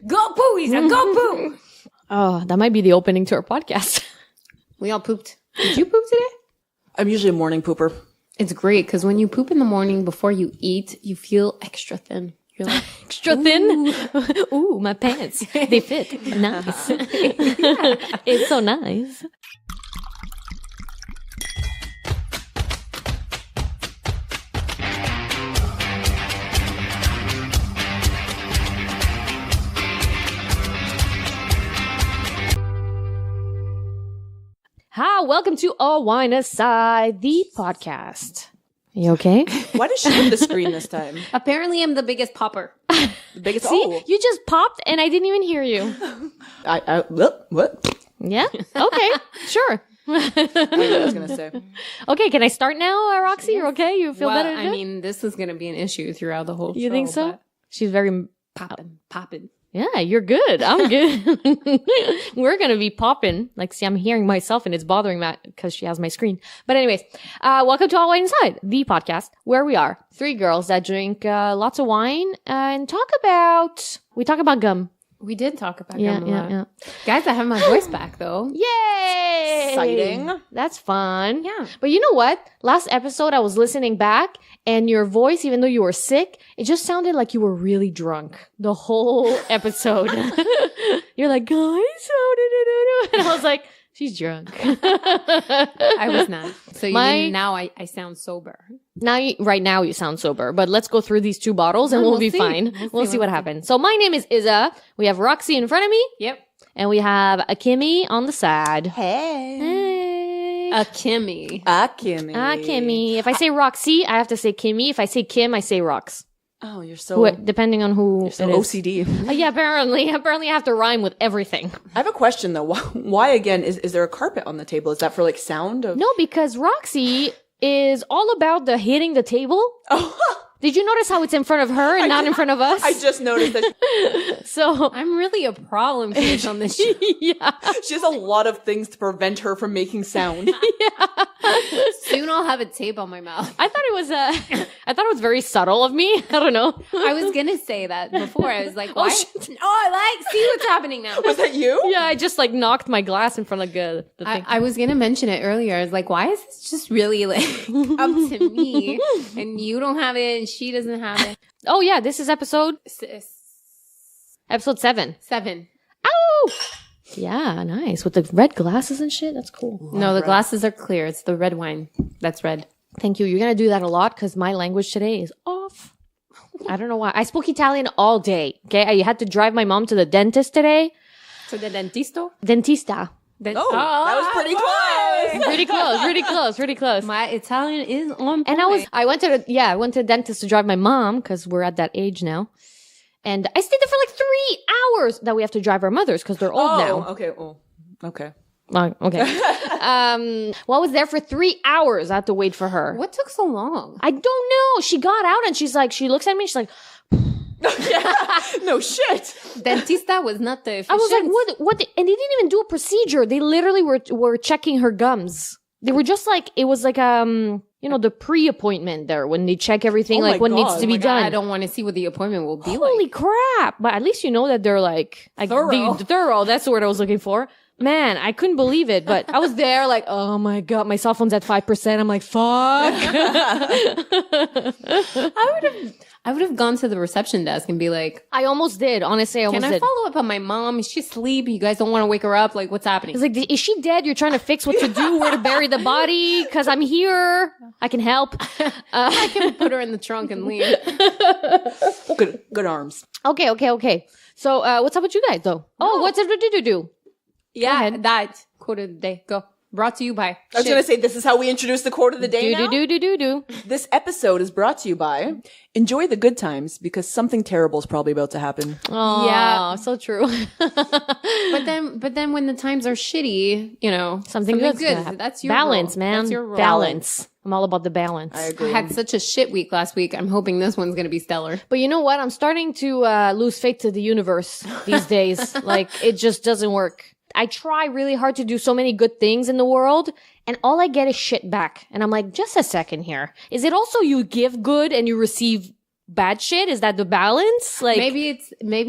Go poo, Isa, go poo. Oh, that might be the opening to our podcast. We all pooped. Did you poop today? I'm usually a morning pooper. It's great because when you poop in the morning before you eat, you feel extra thin. You're like, Extra thin. Ooh, my pants. They fit. Nice. It's so nice. Hi, welcome to All Wine Aside, the podcast. You okay? Why does she have the screen this time? apparently I'm the biggest popper. The biggest. See, you just popped and I didn't even hear you. What? Yeah? Okay, sure. I don't know what I was gonna say. Okay, can I start now, Roxy? You're okay? You feel Well, better? I mean, this is going to be an issue throughout the whole show. You think so? but She's very... Popping. Yeah, you're good. I'm good. We're going to be popping. Like, see, I'm hearing myself and it's bothering me because she has my screen. But anyways, welcome to All Wine Inside, the podcast where we are three girls that drink lots of wine and we talk about gum. We did talk about Yeah, gum a lot. yeah. Guys, I have my voice back, though. Yay! Exciting. That's fun. Yeah. But you know what? Last episode, I was listening back and your voice, even though you were sick, it just sounded like you were really drunk the whole episode. You're like, guys, how did it do? And I was like, she's drunk. I was not. So now I sound sober. Right now you sound sober, but let's go through these two bottles and we'll be see. fine. We'll see what happens. So my name is Isa. We have Roxy in front of me. Yep. And we have a Kimmy on the side. Hey. Hey. A Kimmy. Kimmy. Kimmy. If I say Roxy, I have to say Kimmy. If I say Kim, I say Rox. Oh, you're so Depending on who you're so it is. OCD. Yeah, apparently I have to rhyme with everything. I have a question though. Why again is there a carpet on the table? Is that for like sound of? No, because Roxy is all about the hitting the table. Oh. Did you notice how it's in front of her and not in front of us? I just noticed that So I'm really a problem case on this show. yeah. she has a lot of things to prevent her from making sound. Soon I'll have a tape on my mouth. I thought it was very subtle of me. I don't know. I was going to say that before. I was like, Oh, why? shit. I see what's happening now. Was that you? Yeah, I just like knocked my glass in front of the thing. I was going to mention it earlier. I was like, why is this just really like up to me? And you don't have it and she doesn't have it. Oh yeah, this is episode 7. 7. Oh! Yeah, nice. With the red glasses and shit. That's cool. No, the glasses are clear. It's the red wine. That's red. Thank you. You're going to do that a lot because my language today is off. I don't know why. I spoke Italian all day. Okay. I had to drive my mom to the dentist today. So the dentisto? Dentista. That was pretty close. Pretty close. My Italian is on point. And I went to the dentist to drive my mom because we're at that age now. And I stayed there for like 3 hours that we have to drive our mothers because they're old now. Okay. Oh, okay. Okay. Well, I was there for 3 hours. I had to wait for her. What took so long? I don't know. She got out and she looks at me. She's like, No shit. Dentista was not the efficient. I was like, what? And they didn't even do a procedure. They literally were checking her gums. They were just like, it was like, the pre-appointment there when they check everything, Oh like what my needs God. to be done. I don't want to see what the appointment will be Holy like. crap. But at least you know that they're like Thorough. Thorough. That's the word I was looking for. Man, I couldn't believe it. But I was there like, oh my God, my cell phone's at 5%. I'm like, fuck. I would have gone to the reception desk and be like, I almost did. Honestly, I almost can I did. follow up on my mom? Is she asleep? You guys don't want to wake her up? Like, what's happening? It's like, is she dead? You're trying to fix what to do, where to bury the body? Because I'm here. I can help. I can put her in the trunk and leave. Good arms. Okay. So, what's up with you guys, though? Oh, what's it do? Yeah, that quote of the day. Go. Brought to you by. I was going to say, this is how we introduce the quote of the day now. Do. This episode is brought to you by enjoy the good times because something terrible is probably about to happen. Oh, Yeah. so true. But then when the times are shitty, Something good's gonna happen. That's your balance, role. man. That's your role. Balance. I'm all about the balance. I I agree. had such a shit week last week. I'm hoping this one's going to be stellar. But you know what? I'm starting to lose faith to the universe these days. Like, it just doesn't work. I try really hard to do so many good things in the world, and all I get is shit back. And I'm like, just a second here. Is it also you give good and you receive bad shit? Is that the balance? Like maybe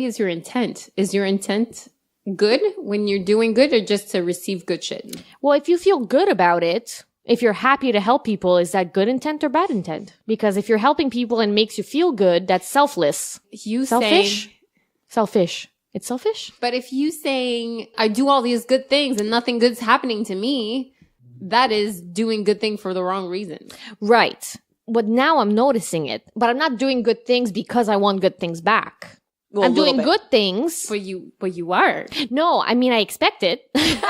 it's your intent. Is your intent good when you're doing good, or just to receive good shit? well, if you feel good about it, if you're happy to help people, is that good intent or bad intent? Because if you're helping people and makes you feel good, that's selfless. Selfish. Selfish. It's selfish? But if you saying, I do all these good things and nothing good's happening to me, that is doing good thing for the wrong reason. Right. But now I'm noticing it. But I'm not doing good things because I want good things back. Well, I'm doing good things. But you are. No, I mean, I expect it. That's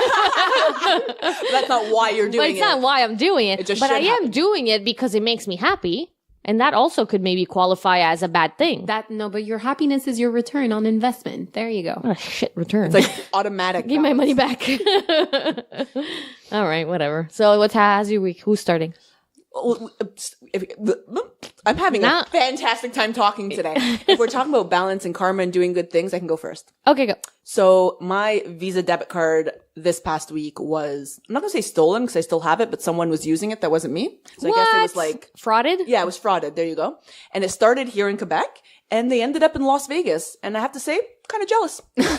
not why you're doing But it's not why I'm doing it. It just But I should am happen. doing it because it makes me happy. And that also could maybe qualify as a bad thing. But your happiness is your return on investment. There you go. Oh, shit, return. It's like automatic. Give my money balance. back. All right, whatever. So how's your week? Who's starting? I'm having Nah. a fantastic time talking today. If we're talking about balance and karma and doing good things, I can go first. Okay, go. So my Visa debit card this past week was, I'm not going to say stolen because I still have it, but someone was using it that wasn't me. So I guess it was like, frauded? yeah, it was frauded. There you go. And it started here in Quebec and they ended up in Las Vegas. And I have to say, kind of jealous. Yeah.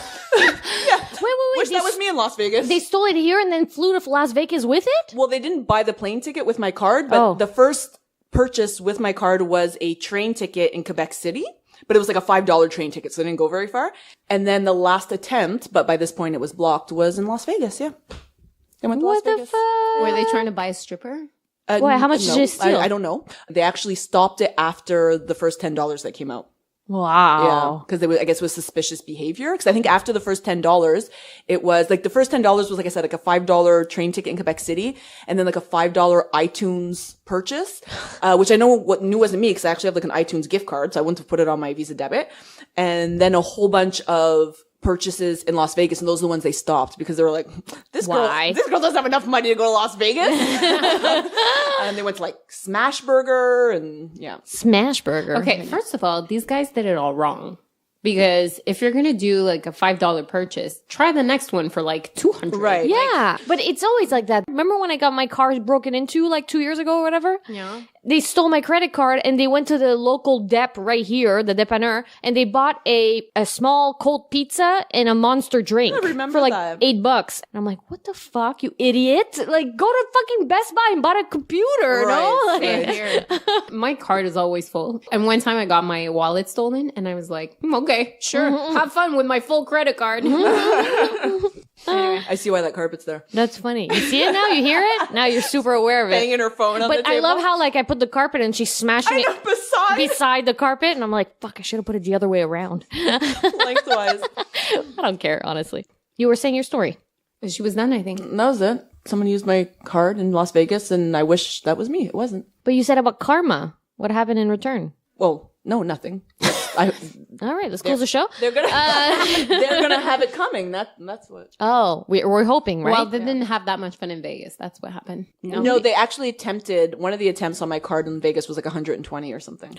Wait. Wish that was me in Las Vegas. They stole it here and then flew to Las Vegas with it? Well, they didn't buy the plane ticket with my card, but the first purchase with my card was a train ticket in Quebec City, but it was like a $5 train ticket, so they didn't go very far. And then the last attempt, but by this point it was blocked, was in Las Vegas. Yeah. They went to Las What the Vegas. fuck? Were they trying to buy a stripper? Wait, how much did they steal? I don't know. They actually stopped it after the first $10 that came out. Wow. Yeah, because I guess it was suspicious behavior. Because I think after the first $10, it was like the first $10 was, like I said, like a $5 train ticket in Quebec City, and then like a $5 iTunes purchase, which I knew wasn't me because I actually have like an iTunes gift card, so I wouldn't have put it on my Visa debit, and then a whole bunch of purchases in Las Vegas, and those are the ones they stopped because they were like, this girl doesn't have enough money to go to Las Vegas. And they went to like Smash Burger and yeah. Smash Burger. Okay, first of all, these guys did it all wrong. Because if you're going to do like a $5 purchase, try the next one for like $200. Right. Yeah, but it's always like that. Remember when I got my car broken into like 2 years ago or whatever? Yeah. They stole my credit card and they went to the local dep right here, the dépanneur, and they bought a small cold pizza and a monster drink I remember for like that. $8. And I'm like, what the fuck, you idiot? Like, go to fucking Best Buy and buy a computer, no? Right, Like, right. Here. My card is always full. And one time I got my wallet stolen and I was like, okay, sure. Have fun with my full credit card. Anyway. I see why that carpet's there. That's funny. You see it now? You hear it? Now you're super aware of it. Banging her phone on the But table. I love how like I put the carpet and she's smashing it beside the carpet, and I'm like, fuck, I should have put it the other way around. lengthwise. I don't care, honestly. You were saying your story. She was done, I think. That was it. Someone used my card in Las Vegas, and I wish that was me. It wasn't. But you said about karma. What happened in return? Well, no, nothing. All right, let's close the show. They're gonna they're gonna have it coming. That's what. Oh, we're hoping, right? Well, they didn't have that much fun in Vegas. That's what happened. No, they actually attempted. One of the attempts on my card in Vegas was like 120 or something.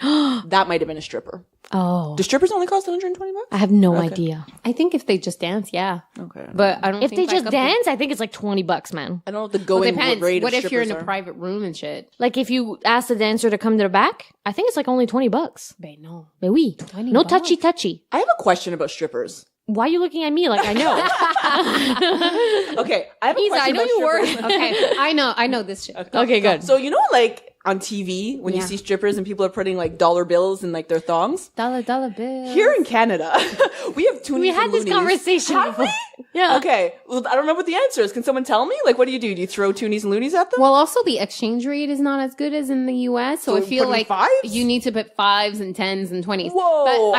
That might have been a stripper. Oh, Do strippers only cost 120 bucks? I have no idea. I think if they just dance, yeah. Okay. But I don't If think they like just up dance, I think it's like $20, man. I don't know what the to- going depends. rate What of if you're in a strippers are. private room and shit? Like if you ask the dancer to come to the back, I think it's like only $20. Babe, no. Mais oui. No touchy touchy. I have a question about strippers. Why are you looking at me like I know? Okay, I have a Isa, I question know about you were. strippers. Okay, I know this shit. Okay, good. So you know, like on TV when you see strippers and people are putting like dollar bills in like their thongs. Dollar bill. Here in Canada, we have toonies. We had and this loonies. conversation Have before. we? Yeah. Okay, well, I don't know what the answer is. Can someone tell me? Like, what do? Do you throw toonies and loonies at them? Well, also the exchange rate is not as good as in the U.S. So I feel putting like fives? you need to put 5s and 10s and 20s. Whoa! But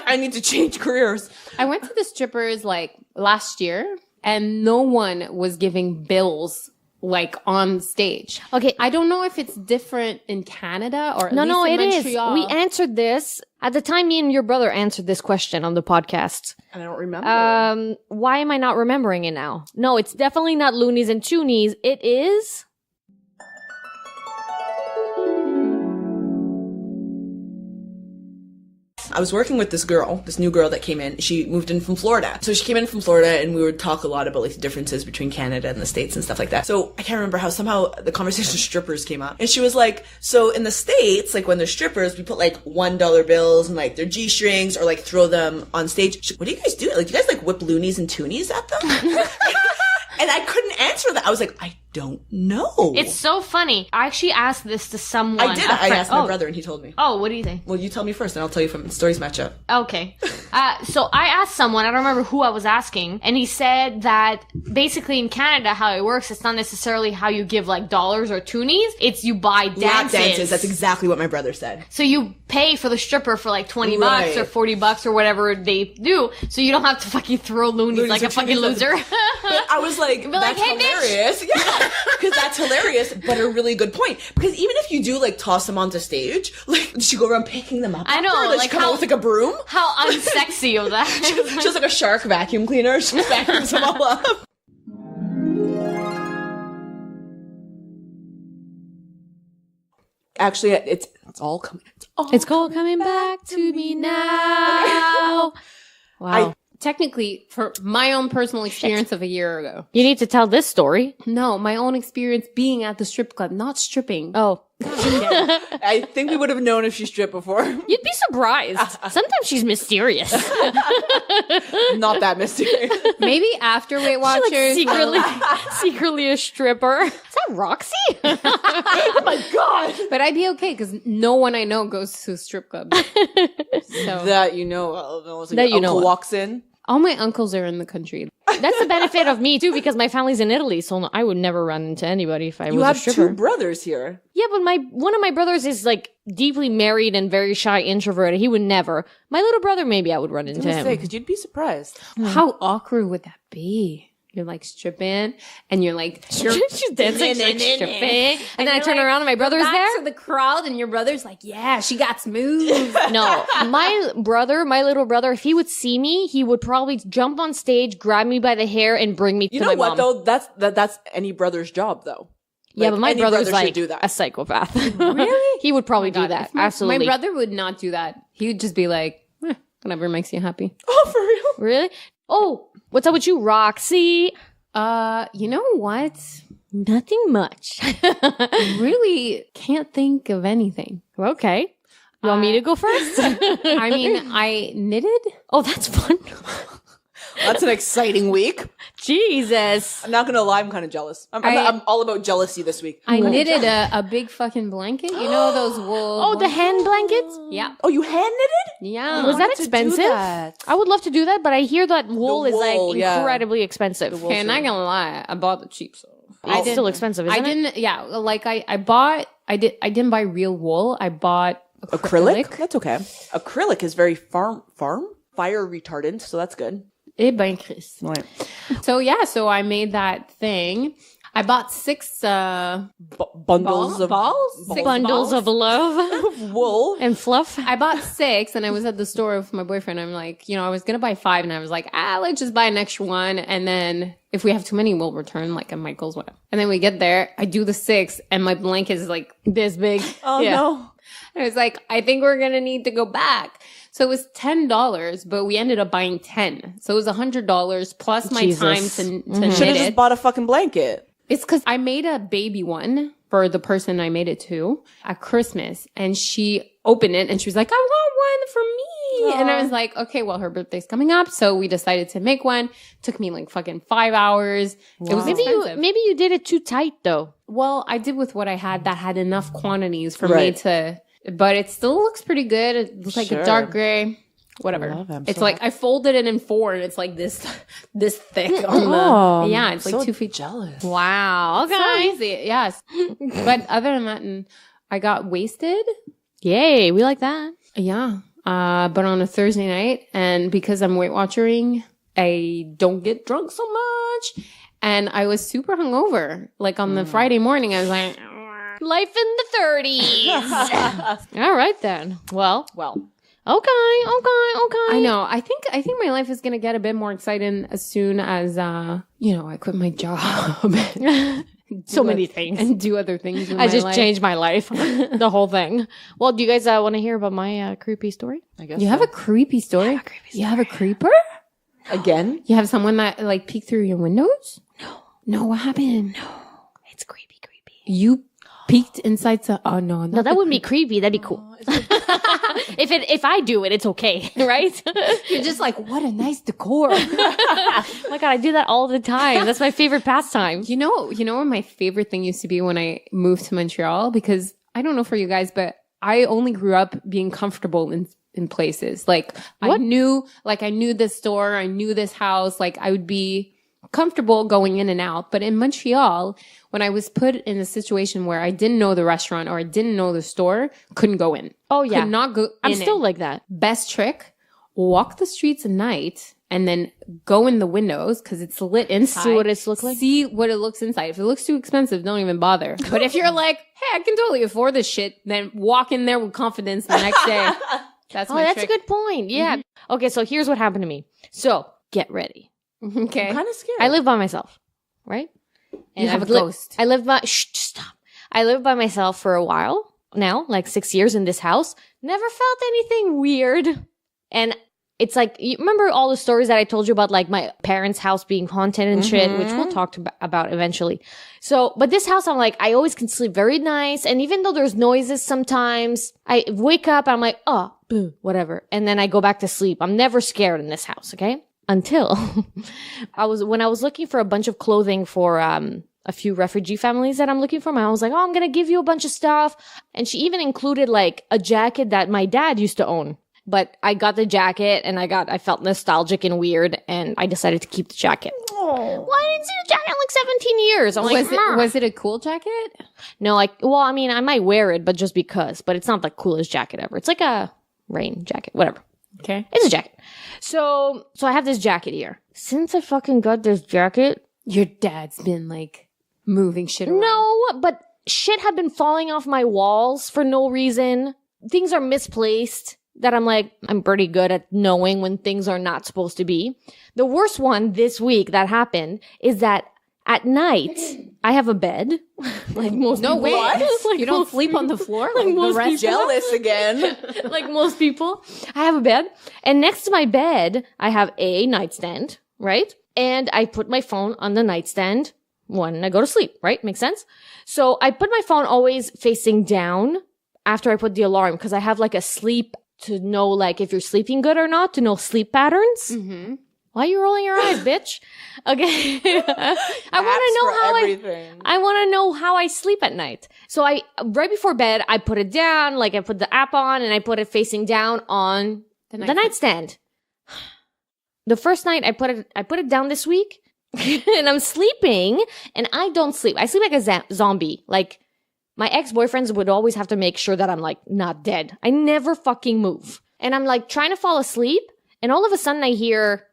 I need to change careers. I went to the strippers like last year, and no one was giving bills like on stage. Okay. I don't know if it's different in Canada or at No, least in it is. Montreal. We answered this. At the time, me and your brother answered this question on the podcast. And I don't remember. Why am I not remembering it now? No, it's definitely not loonies and toonies. It is... I was working with this new girl that came in. She moved in from Florida. So she came in from Florida and we would talk a lot about like the differences between Canada and the States and stuff like that. So I can't remember how somehow the conversation of strippers came up. And she was like, so in the States, like when they're strippers, we put like $1 bills and like their G-strings or like throw them on stage. What do you guys do? Like, do you guys like whip loonies and toonies at them? And I couldn't answer that. I was like, I don't know. It's so funny. I actually asked this to someone. I did. I asked my brother and he told me. Oh, what do you think? Well, you tell me first and I'll tell you from stories match up. Okay. So I asked someone, I don't remember who I was asking, and he said that basically in Canada, how it works, it's not necessarily how you give like dollars or toonies. It's you buy dances. Lap dances. That's exactly what my brother said. So you pay for the stripper for like $20 bucks or $40 or whatever they do. So you don't have to fucking throw loonies like a fucking loser. But I was like, that's hey, hilarious. Yeah. Because that's hilarious, but a really good point. Because even if you do like toss them onto stage, like does she go around picking them up? I know. Does like she come out with like a broom? How unsexy of that. She's like a shark vacuum cleaner. She vacuums them all up. Actually, it's all coming. It's all coming back to me now. Wow. Technically, for my own personal experience of a year ago. You need to tell this story. No, my own experience being at the strip club, not stripping. Oh. I think we would have known if she stripped before. You'd be surprised. Sometimes she's mysterious. Not that mysterious. Maybe after Weight Watchers. She's like secretly a stripper. Is that Roxy? Oh my god. But I'd be okay because no one I know goes to a strip club. So That you know. That you know. Walks in. all my uncles are in the country. That's the benefit of me too, because my family's in Italy, so I would never run into anybody if I was a You have stripper. two brothers here. Yeah, but one of my brothers is like deeply married and very shy, introverted. He would never. My little brother, maybe I would run into him. Because you'd be surprised. How awkward would that be? You're like stripping, and you're like She's dancing, like stripping, and then I turn around and my brother's back there. to the crowd, and your brother's like, "Yeah, she got smooth." No, my little brother, if he would see me, he would probably jump on stage, grab me by the hair, and bring me to my mom. You know what though? That's any brother's job though. Yeah, but my brother's brother like do that. a psychopath. Really? He would probably do that. Absolutely. My brother would not do that. He would just be like, whatever makes you happy. Oh, for real? Really? Oh, what's up with you, Roxy? You know what? Nothing much. Really can't think of anything. Okay. You want me to go first? I mean, I knitted. Oh, that's fun. That's an exciting week. Jesus. I'm not gonna lie, I'm kind of jealous. I'm all about jealousy this week. I knitted a big fucking blanket. You know those wool. Oh, the hand blankets? Yeah. Oh, you hand knitted? Yeah. Was that wanted to do expensive? that. I would love to do that, but I hear that wool is like wool, yeah. incredibly expensive. Okay, not gonna lie, I bought the cheap stuff. It's still expensive, isn't I it? didn't. Yeah, like I didn't buy real wool. I bought Acrylic? That's okay. Acrylic is very fire retardant, so that's good. Eh ben, Chris. Right. So yeah, so I made that thing. I bought 6 Bundles of balls. 6 Bundles balls. of love wool. and fluff. I bought 6, and I was at the store with my boyfriend. I'm like, I was gonna buy 5, and I was like, let's just buy an extra one, and then if we have too many, we'll return like at Michael's, whatever. And then we get there, I do the 6, and my blanket is like this big. Oh no. I was like, I think we're gonna need to go back. So it was $10, but we ended up buying 10. So it was $100 plus my Jesus. time to knit Should have it. just bought a fucking blanket. It's because I made a baby one for the person I made it to at Christmas, and she opened it and she was like, I want one for me. And I was like, okay, well, her birthday's coming up. So we decided to make one. Took me like fucking 5 hours. It was expensive. Maybe you did it too tight though. Well, I did with what I had that had enough quantities for Right. me to, but it still looks pretty good. It looks like a Sure. dark gray. Whatever. love it. It's like I folded it in 4 and it's like this thick on the, yeah, it's like so 2 feet. jealous. Wow. Okay. So easy. Yes. But other than that, I got wasted. Yay, we like that. Yeah. But on a Thursday night, and because I'm Weight Watchering, I don't get drunk so much. And I was super hungover. Like on the Friday morning, I was like, Life in the 30s. All right then. Well, okay. I know. I think my life is gonna get a bit more exciting as soon as I quit my job. So many things. And do other things in I my just life. changed my life. The whole thing. Well, do you guys want to hear about my creepy story? I guess You have a creepy story? You have a creeper? again. You have someone that like peeked through your windows? No, what happened? No. It's creepy. You peeked inside oh no. No, that wouldn't be creepy. That'd be cool. If I do it, it's okay, right? You're just like, what a nice decor. Oh my God, I do that all the time. That's my favorite pastime. You know what my favorite thing used to be when I moved to Montreal? Because I don't know for you guys, but I only grew up being comfortable in places. Like I knew this store, I knew this house, like I would be comfortable going in and out. But in Montreal, when I was put in a situation where I didn't know the restaurant or I didn't know the store, couldn't go in. Oh yeah. Could not go in. I'm still like that. Best trick, walk the streets at night and then go in the windows because it's lit inside. See what it looks like? See what it looks inside. If it looks too expensive, don't even bother. But if you're like, hey, I can totally afford this shit, then walk in there with confidence the next day. That's my trick. A good point. Yeah. Mm-hmm. Okay, so here's what happened to me. So get ready. Okay. I'm kind of scared. I live by myself, right? You have a ghost. I live by, stop. I lived by myself for a while now, like 6 years in this house. Never felt anything weird. And it's like, you remember all the stories that I told you about, like my parents' house being haunted and shit, which we'll talk about eventually. So, but this house, I'm like, I always can sleep very nice. And even though there's noises sometimes, I wake up, I'm like, oh, boo, whatever. And then I go back to sleep. I'm never scared in this house, okay? Until when I was looking for a bunch of clothing for a few refugee families that I'm looking for, I was like, oh, I'm going to give you a bunch of stuff. And she even included like a jacket that my dad used to own. But I got the jacket and I felt nostalgic and weird and I decided to keep the jacket. Oh. Well, I didn't see the jacket in like 17 years. I'm like, was it a cool jacket? No, I mean, I might wear it, but just because. But it's not the coolest jacket ever. It's like a rain jacket, whatever. Okay. It's a jacket. So I have this jacket here. Since I fucking got this jacket. Your dad's been like moving shit around. No, but shit had been falling off my walls for no reason. Things are misplaced that I'm like, I'm pretty good at knowing when things are not supposed to be. The worst one this week that happened is that at night, I have a bed. Like most people. No way. Like you don't sleep on the floor? Like most the rest people. Jealous again. Like most people. I have a bed. And next to my bed, I have a nightstand, right? And I put my phone on the nightstand when I go to sleep, right? Makes sense? So I put my phone always facing down after I put the alarm because I have like a sleep to know like if you're sleeping good or not, to know sleep patterns. Mm-hmm. Why are you rolling your eyes, bitch? Okay. I want to know how I sleep at night. So right before bed, I put it down, like I put the app on and I put it facing down on the nightstand. The first night I put it down this week and I'm sleeping and I don't sleep. I sleep like a zombie. Like my ex-boyfriends would always have to make sure that I'm like not dead. I never fucking move. And I'm like trying to fall asleep and all of a sudden I hear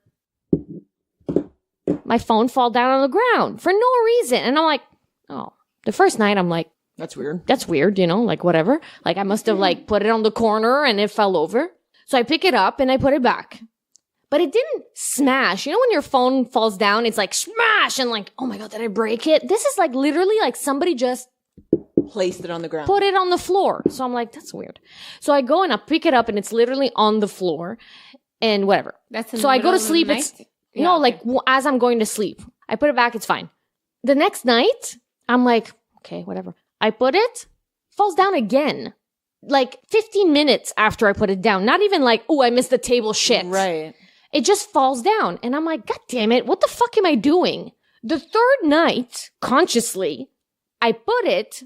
my phone fall down on the ground for no reason. And I'm like, oh, the first night I'm like, that's weird, like whatever. Like I must have like put it on the corner and it fell over. So I pick it up and I put it back. But it didn't smash. You know when your phone falls down, it's like smash and like, oh my God, did I break it? This is like literally like somebody just placed it on the ground. Put it on the floor. So I'm like, that's weird. So I go and I pick it up and it's literally on the floor and whatever. So I go to sleep. As I'm going to sleep. I put it back. It's fine. The next night, I'm like, okay, whatever. I put it, falls down again. Like 15 minutes after I put it down. Not even like, oh, I missed the table shit. Right. It just falls down. And I'm like, God damn it. What the fuck am I doing? The third night, consciously, I put it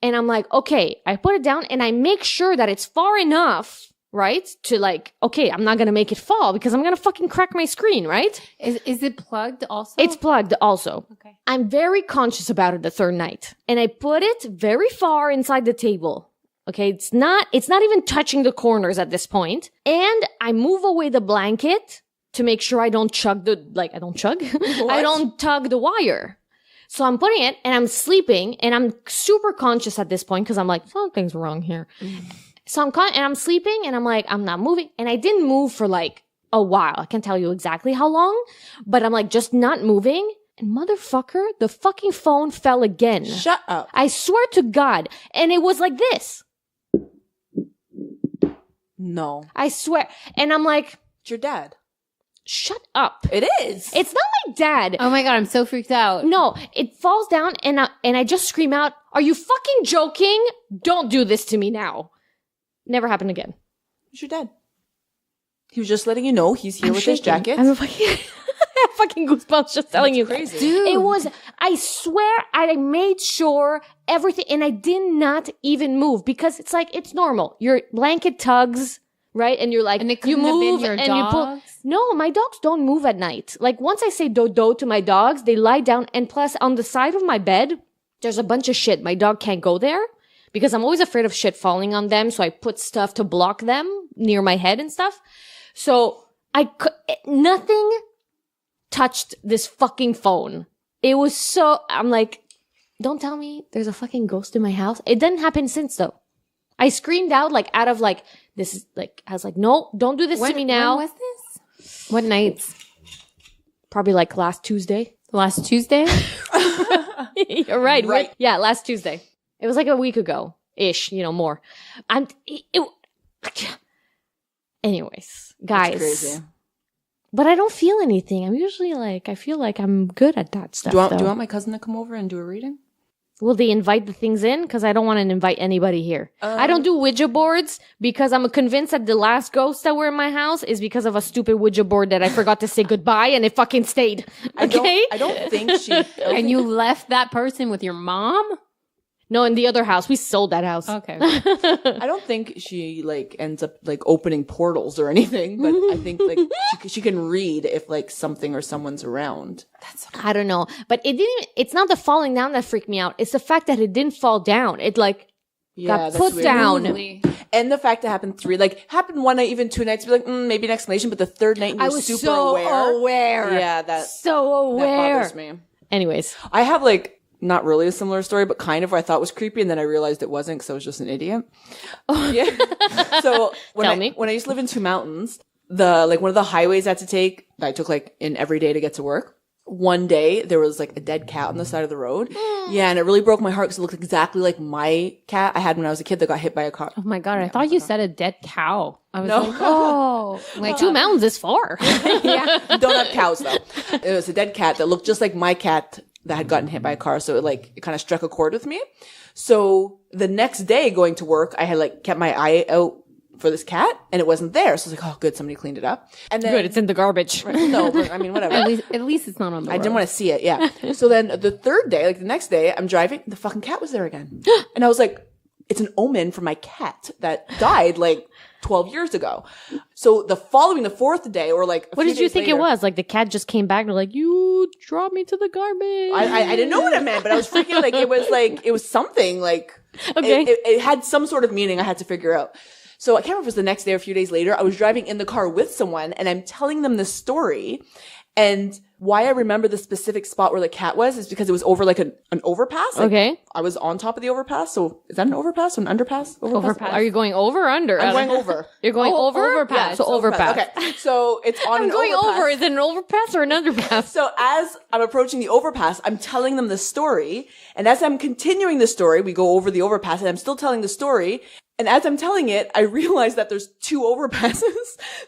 and I'm like, okay, I put it down and I make sure that it's far enough, right? To like, okay, I'm not going to make it fall because I'm going to fucking crack my screen, right? Is it plugged also? It's plugged also. Okay. I'm very conscious about it the third night. And I put it very far inside the table. Okay, it's not even touching the corners at this point. And I move away the blanket to make sure I don't tug I don't tug the wire. So I'm putting it and I'm sleeping and I'm super conscious at this point because I'm like, something's wrong here. So I'm sleeping and I'm like, I'm not moving. And I didn't move for like a while. I can't tell you exactly how long, but I'm like just not moving. And motherfucker, the fucking phone fell again. Shut up. I swear to God. And it was like this. No. I swear. And I'm like, It's your dad. shut up. It is. It's not my dad. Oh my God, I'm so freaked out. No, it falls down and I just scream out, are you fucking joking? Don't do this to me now. Never happened again. It's your dad. He was just letting you know he's here with his jacket. I'm fucking, I have fucking goosebumps just telling you. Crazy. Dude. It was, I swear I made sure everything, and I did not even move because it's like, it's normal. Your blanket tugs, right? And you're like, And it you couldn't have been move your and you pull. dogs? No, my dogs don't move at night. Like once I say do to my dogs, they lie down. And plus on the side of my bed, there's a bunch of shit. My dog can't go there because I'm always afraid of shit falling on them. So I put stuff to block them near my head and stuff. So nothing touched this fucking phone. It was so, I'm like, don't tell me there's a fucking ghost in my house. It didn't happen since though. I screamed out like out of like, this is like, I was like, no, don't do this to me now. When was this? What nights? Probably like last Tuesday. Last Tuesday? You're right. Right. Yeah, last Tuesday. It was like a week ago ish, more. Anyways, guys. That's crazy. But I don't feel anything. I'm usually like, I feel like I'm good at that stuff. Do you want my cousin to come over and do a reading? Will they invite the things in? Because I don't want to invite anybody here. I don't do Ouija boards because I'm convinced that the last ghosts that were in my house is because of a stupid Ouija board that I forgot to say goodbye and it fucking stayed. Okay? I don't think she... And you left that person with your mom? No, in the other house. We sold that house. Okay. I don't think she like ends up like opening portals or anything, but I think like she can read if like something or someone's around. I don't know. But it's not the falling down that freaked me out. It's the fact that it didn't fall down. It like got that's put weird. down. And the fact that happened one night, even 2 nights, be like, maybe an explanation, but the third night you were I was super so aware. Yeah, so that aware. bothers me. Anyways. I have like not really a similar story, but kind of where I thought was creepy, and then I realized it wasn't because I was just an idiot. Yeah. So when I used to live in Two Mountains, one of the highways I had to take, that I took like in every day to get to work. One day there was like a dead cat on the side of the road. Yeah, and it really broke my heart because it looked exactly like my cat I had when I was a kid that got hit by a car. Oh my God, I thought you said a dead cow. I was No. like, oh. Like, Two Mountains is far. yeah. Don't have cows though. It was a dead cat that looked just like my cat that had gotten hit by a car. So it kind of struck a chord with me. So the next day going to work, I had like kept my eye out for this cat and it wasn't there. So I was like, oh good, somebody cleaned it up. And then Good, it's in the garbage. no, but, I mean whatever. At least it's not on the road. I didn't want to see it. Yeah. So then the third day, like the next day, I'm driving, the fucking cat was there again. And I was like, it's an omen for my cat that died like 12 years ago. So the fourth day, or like What did you think it was? Like the cat just came back and like, you dropped me to the garbage. I didn't know what it meant, but I was freaking it was something like, Okay. it had some sort of meaning I had to figure out. So I can't remember if it was the next day or a few days later. I was driving in the car with someone and I'm telling them this story. And why I remember the specific spot where the cat was is because it was over like an overpass. Like, Okay. I was on top of the overpass. So is that an overpass or an underpass? Overpass. Are you going over or under? I'm going over. You're going over? overpass. Yeah, so overpass. Okay. So it's on I'm an going overpass. over. Is it an overpass or an underpass? So as I'm approaching the overpass, I'm telling them the story. And as I'm continuing the story, we go over the overpass and I'm still telling the story. And as I'm telling it, I realize that there's 2 overpasses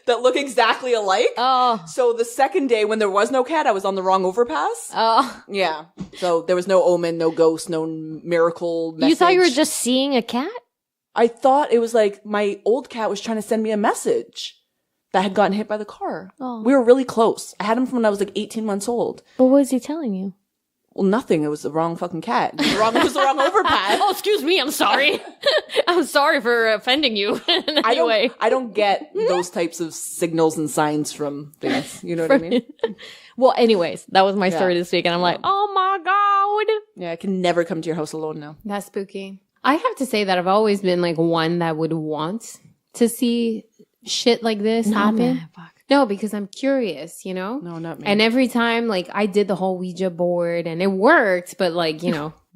that look exactly alike. Oh. So the second day when there was no cat, I was on the wrong overpass. Oh. Yeah. So there was no omen, no ghost, no miracle message. You thought you were just seeing a cat? I thought it was like my old cat was trying to send me a message that had gotten hit by the car. Oh. We were really close. I had him from when I was like 18 months old. But what was he telling you? Well, nothing. It was the wrong fucking cat. It was the wrong overpass. Oh, excuse me. I'm sorry. I'm sorry for offending you. Anyway. I don't get those types of signals and signs from things. You know what I mean? Well, anyways, that was my story this week. And I'm like, oh my God. Yeah, I can never come to your house alone now. That's spooky. I have to say that I've always been like one that would want to see shit like this happen. Man, fuck. No, because I'm curious, you know? No, not me. And every time, like, I did the whole Ouija board and it worked, but like,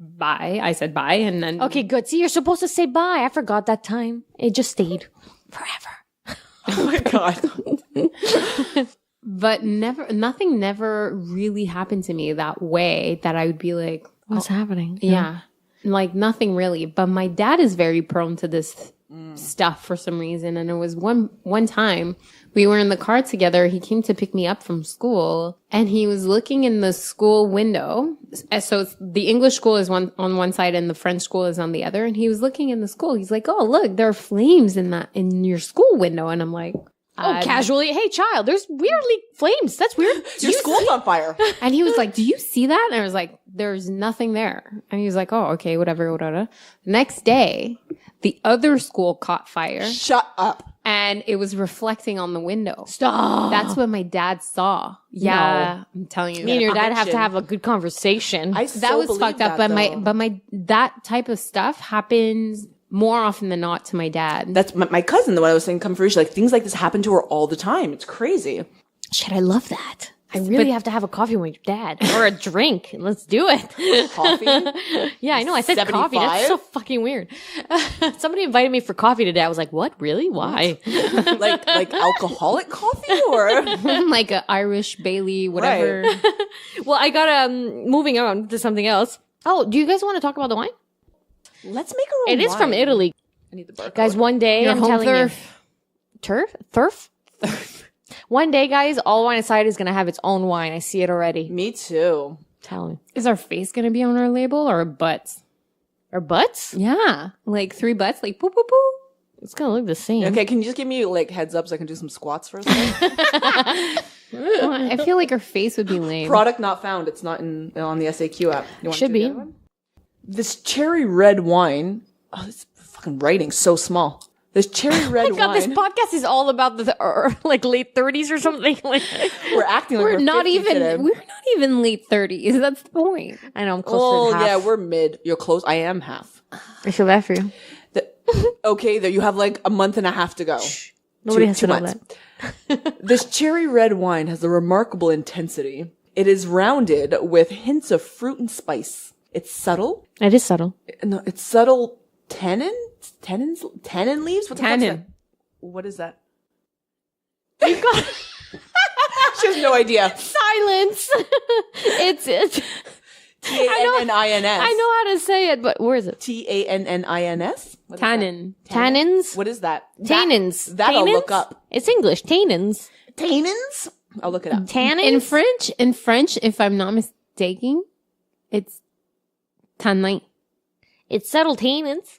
bye. I said bye and then. Okay, good. See, you're supposed to say bye. I forgot that time. It just stayed forever. Oh my God. But nothing never really happened to me that way that I would be like, What's happening? yeah. Like nothing really. But my dad is very prone to this stuff for some reason. And it was one time we were in the car together. He came to pick me up from school and he was looking in the school window. So the English school is on one side and the French school is on the other. And he was looking in the school. He's like, oh, look, there are flames in your school window. And I'm like, Casually, hey child, there's weirdly flames. That's weird. Your school's on fire. and he was like, do you see that? And I was like, there's nothing there. And he was like, oh, okay, whatever. Next day, the other school caught fire. Shut up. And it was reflecting on the window. Stop. That's what my dad saw. Yeah, I'm telling you. Me and your dad have Conviction. to have a good conversation. That was fucked up. But my that type of stuff happens more often than not to my dad. That's my cousin, the one I was saying come for, like things like this happen to her all the time. It's crazy. Shit, I love that. I really have to have a coffee with your dad or a drink. Let's do it. Coffee? Yeah, I know. I said 75? coffee. That's so fucking weird. Somebody invited me for coffee today. I was like, what? Really? Why? like alcoholic coffee or like a Irish Bailey, whatever. Right. Well, I got moving on to something else. Oh, do you guys want to talk about the wine? let's make our own It is from wine. Italy. I need the barcode. Guys, one day, Your I'm home telling turf. you. Turf? One day, guys, All Wine Aside is going to have its own wine. I see it already. Me too. Tell me. Is our face going to be on our label or butts? Or butts? Yeah. Like 3 butts, like poo poo poo. It's going to look the same. Okay, can you just give me like heads up so I can do some squats for a second? Well, I feel like our face would be lame. Product not found. It's not on the SAQ app. You want Should to do be. the other one? This cherry red wine. Oh, this fucking writing so small. This cherry red Oh my God, this wine. podcast is all about the like late 30s or something. Like, We're acting like We're not 50 today. even late 30s. That's the point. I know I'm close Oh to half. yeah, we're mid. You're close. I am half. I feel bad for you. Okay, there you have like a month and a half to go. Nobody has Two to know months. This cherry red wine has a remarkable intensity. It is rounded with hints of fruit and spice. It's subtle. It is subtle. No, it's subtle tannin leaves. What the fuck's Tannin. that? What is that? You got She has no idea. silence. It's Tannins. I know how to say it, but where is it? Tannins. What is Tannin. that? Tannins? What is that? Tannins. That I'll look up. It's English. Tannins. Tannins? I'll look it up. Tannins? In French, if I'm not mistaken, it's tannin. It's subtle tannins.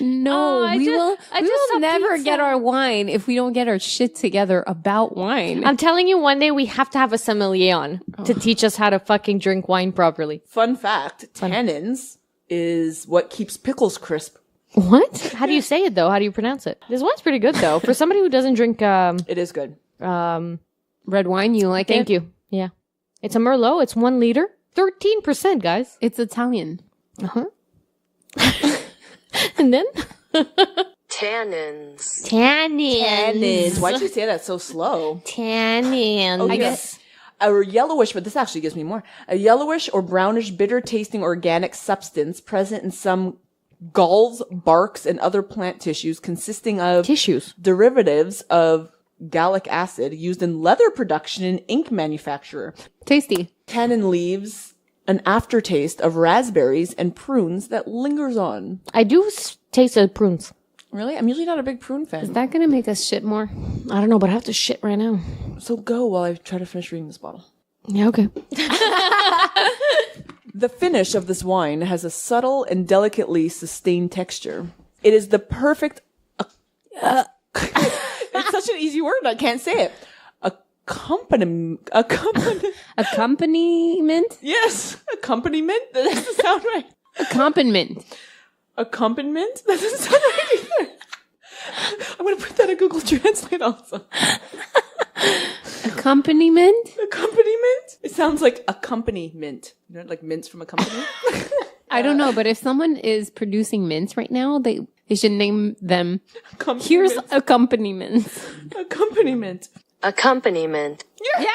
No, Oh, I we just will saw never pizza. get our wine if we don't get our shit together about wine. I'm telling you, one day we have to have a sommelier on to teach us how to fucking drink wine properly. Fun fact, tannins is what keeps pickles crisp. What? How do you say it though? How do you pronounce it? This wine's pretty good though. For somebody who doesn't drink, It is good. Red wine, you like thank it? you. Yeah. It's a Merlot. It's 1 liter. 13%, guys. It's Italian. Uh-huh. And then? Tannins. Tannins. Why'd you say that so slow? Tannins. Oh, I yeah. guess. A yellowish, but this actually gives me more. A yellowish or brownish bitter tasting organic substance present in some galls, barks, and other plant tissues consisting of Tissues. derivatives of gallic acid used in leather production and ink manufacture. Tasty. Tannin leaves an aftertaste of raspberries and prunes that lingers on. I do taste the prunes. Really? I'm usually not a big prune fan. Is that going to make us shit more? I don't know, but I have to shit right now. So go while I try to finish reading this bottle. Yeah, okay. The finish of this wine has a subtle and delicately sustained texture. It is the perfect... it's such an easy word, I can't say it. Accompaniment. Accompaniment? Yes, accompaniment. That doesn't sound right. Accompaniment. Accompaniment? That doesn't sound right either. I'm going to put that in Google Translate also. Accompaniment? Accompaniment? It sounds like accompaniment. You know, like mints from a company? I don't know, but if someone is producing mints right now, they should name them. Accompaniment. Here's accompaniment. Accompaniment. Accompaniment. Yeah!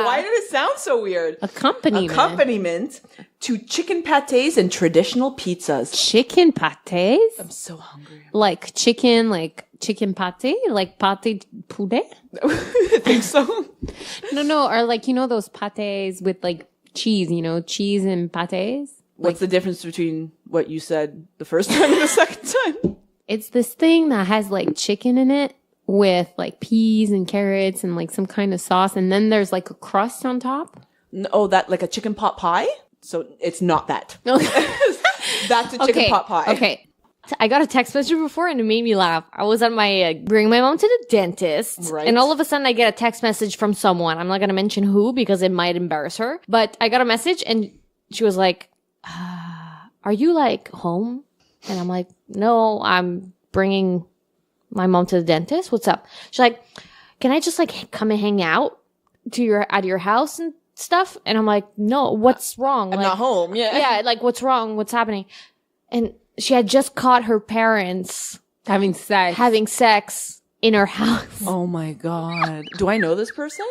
Why did it sound so weird? Accompaniment. Accompaniment to chicken pâtés and traditional pizzas. Chicken pâtés? I'm so hungry. Like chicken, like chicken pate, like pate poulet. I think so. No, or like, you know, those pates with like cheese, you know, cheese and pates. What's the difference between what you said the first time and the second time? It's this thing that has like chicken in it with like peas and carrots and like some kind of sauce. And then there's like a crust on top. Oh, that like a chicken pot pie? So it's not that. That's a chicken pot pie. Okay. I got a text message before and it made me laugh. I was on my bring my mom to the dentist, Right. and all of a sudden I get a text message from someone. I'm not gonna mention who because it might embarrass her, but I got a message and she was like, "Are you like home?" And I'm like, "No, I'm bringing my mom to the dentist. What's up?" She's like, "Can I just like come and hang out at your house and stuff?" And I'm like, "No, what's wrong? I'm like, not home. Yeah. yeah, like what's wrong? What's happening?" And she had just caught her parents Having sex in her house. Oh my God. Do I know this person?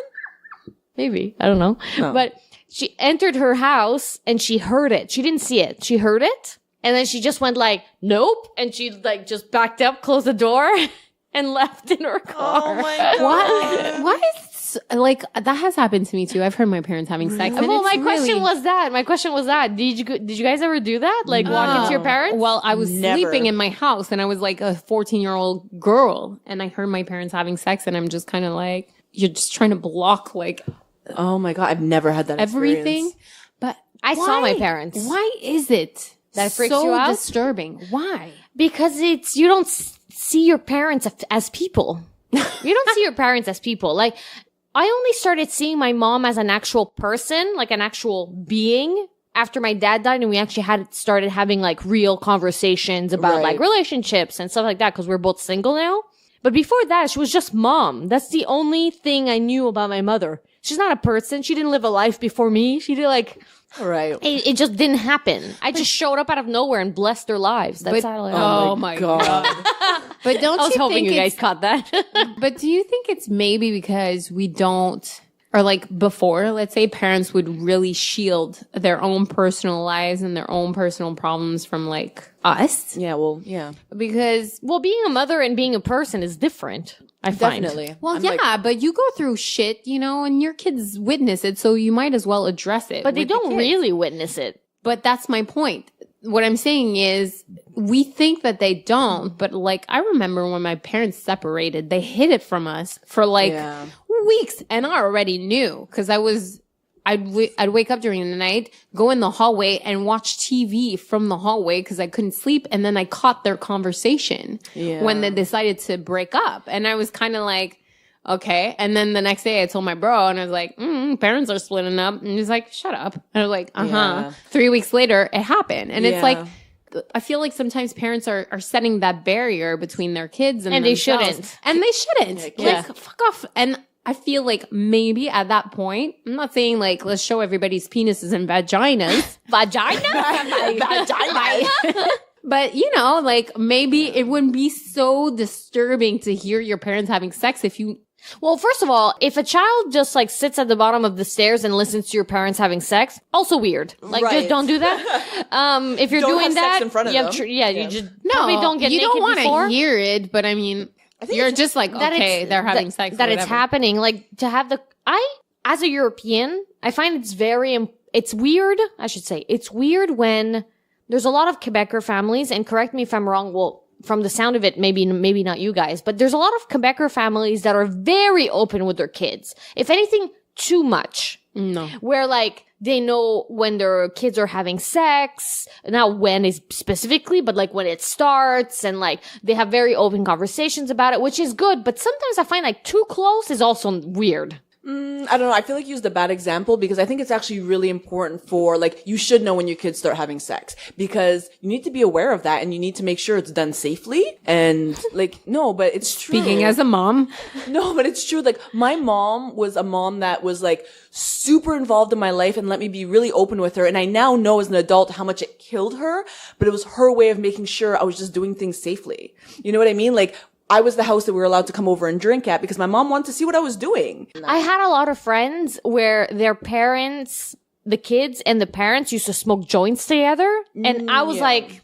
Maybe. I don't know. No. But she entered her house and she heard it. She didn't see it. She heard it. And then she just went like, nope. And she like just backed up, closed the door and left in her car. Oh my God. Why is like that has happened to me too? I've heard my parents having sex. And Well, it's my question really- was that. Did you guys ever do that? Like walk into your parents? Well, I was Never. sleeping in my house and I was like a 14-year-old girl and I heard my parents having sex and I'm just kind of like, you're just trying to block like Oh my God. I've never had that everything. experience. But I saw my parents. Why is it That freaks so you out? disturbing? Why? Because you don't see your parents as people. You don't see your parents as people. Like, I only started seeing my mom as an actual person, like an actual being, after my dad died, and we actually started having like real conversations about Right. like relationships and stuff like that, because we're both single now. But before that, she was just mom. That's the only thing I knew about my mother. She's not a person. She didn't live a life before me. She did like, Right. it just didn't happen. I just showed up out of nowhere and blessed their lives. That's how it oh my God. But don't I was you hoping think you guys it's- caught that. But do you think it's maybe because we don't, or like before, let's say parents would really shield their own personal lives and their own personal problems from like us? Yeah. Well, yeah. Because, Well, being a mother and being a person is different, I find. Definitely. well, I'm yeah, like, but you go through shit, you know, and your kids witness it, so you might as well address it. But they with the don't kids. really witness it. But that's my point. What I'm saying is we think that they don't, but like I remember when my parents separated, they hid it from us for like Yeah. weeks and I already knew because I'd wake up during the night, go in the hallway and watch TV from the hallway because I couldn't sleep. And then I caught their conversation Yeah. when they decided to break up. And I was kind of like, okay. And then the next day I told my bro and I was like, parents are splitting up. And he's like, shut up. And I was like, Yeah. 3 weeks later, it happened. And it's Yeah. like, I feel like sometimes parents are setting that barrier between their kids and And they themselves. shouldn't. And they shouldn't. Yeah. Like, fuck off. And I feel like maybe at that point, I'm not saying like, let's show everybody's penises and vaginas. Vagina. But you know, like maybe it wouldn't be so disturbing to hear your parents having sex if you, Well, first of all, if a child just like sits at the bottom of the stairs and listens to your parents having sex, also weird. Like, Right. just don't do that. If you're Don't doing have sex that, in front of you have them. you just probably no, don't get you naked don't want before. to hear it, but I mean, think you're it's just like, That okay, it's- they're having that- sex. That or it's whatever. happening. Like to have as a European, I find it's weird. I should say it's weird when there's a lot of Quebecer families, and correct me if I'm wrong. Well, from the sound of it, maybe not you guys, but there's a lot of Quebecer families that are very open with their kids. If anything, too much. No. Where like they know when their kids are having sex, not when is specifically, but like when it starts, and like they have very open conversations about it, which is good. But sometimes I find like too close is also weird. I don't know. I feel like you used a bad example because I think it's actually really important for like, you should know when your kids start having sex because you need to be aware of that and you need to make sure it's done safely. And like, no, but it's true. Speaking as a mom, No, but it's true. Like my mom was a mom that was like super involved in my life and let me be really open with her. And I now know as an adult how much it killed her, but it was her way of making sure I was just doing things safely. You know what I mean? Like I was the house that we were allowed to come over and drink at because my mom wanted to see what I was doing. I had a lot of friends where their parents, the kids and the parents used to smoke joints together. And I was like,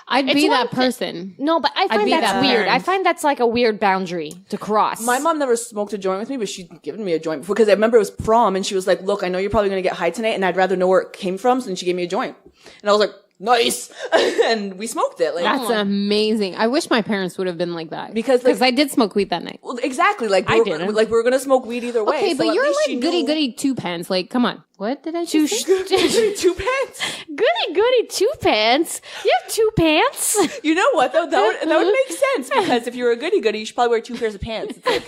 I'd be that person. No, but I find that's weird. parent. I find that's like a weird boundary to cross. My mom never smoked a joint with me, but she'd given me a joint before, because I remember it was prom and she was like, look, I know you're probably going to get high tonight and I'd rather know where it came from. So then she gave me a joint and I was like, nice. And we smoked it. Like, That's amazing. I wish my parents would have been like that. Because, I did smoke weed that night. well, exactly. Like, I we didn't. were going to smoke weed either way. Okay, so but at you're least like she goody knew- goody two pants. Like, come on. What did I just say? Two pants. Goody two pants. You have two pants? You know what though? That would make sense, because if you're a goody goody, you should probably wear 2 pairs of pants. It's like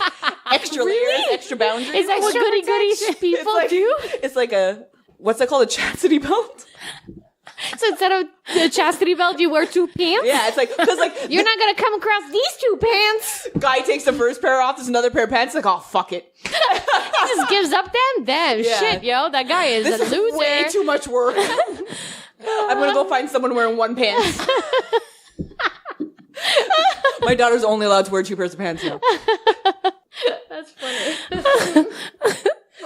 extra layers, extra boundaries. Is that what goody goody people do? It's like what's that called? A chastity belt? So instead of the chastity belt, you wear 2 pants? Yeah, it's like, because like You're not going to come across these 2 pants. guy takes the first pair off, there's another pair of pants. Like, oh fuck it, He just gives up them. Damn, Yeah. shit, yo. That guy is this a is loser. way too much work. I'm gonna go find someone wearing 1 pants. My daughter's only allowed to wear 2 pairs of pants now. That's funny.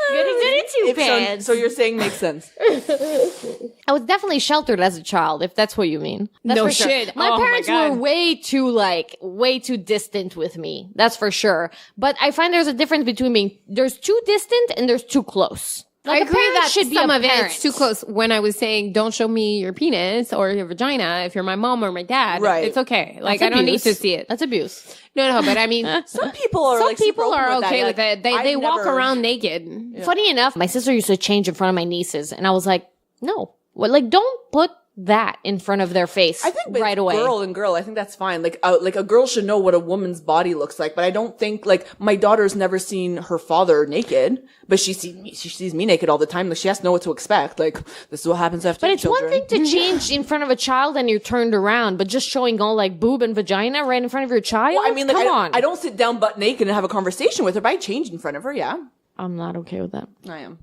Goody two pants. So you're saying makes sense. I was definitely sheltered as a child, if that's what you mean. That's No for sure. shit. My Oh my parents God. were way too distant with me. That's for sure. But I find there's a difference between there's too distant and there's too close. Like, I a agree parent that should be some a of parent. it's too close. When I was saying, don't show me your penis or your vagina if you're my mom or my dad, Right. it's okay. Like, That's I don't need abuse. to see it. That's abuse. No, but I mean, Some people are some like super people open are with okay that. with Like, it. They I've walk never- around naked. Funny enough, my sister used to change in front of my nieces, and I was like, no. Well, like, don't put that in front of their face I think right away. girl and girl, I think that's fine. Like a girl should know what a woman's body looks like, but I don't think, like, my daughter's never seen her father naked, but she sees me naked all the time. Like, she has to know what to expect. Like, this is what happens after But it's children. one thing to change in front of a child and you're turned around, but just showing all like boob and vagina right in front of your child? Well, I mean, like, come on. I don't sit down butt naked and have a conversation with her, but I change in front of her. Yeah, I'm not okay with that. I am.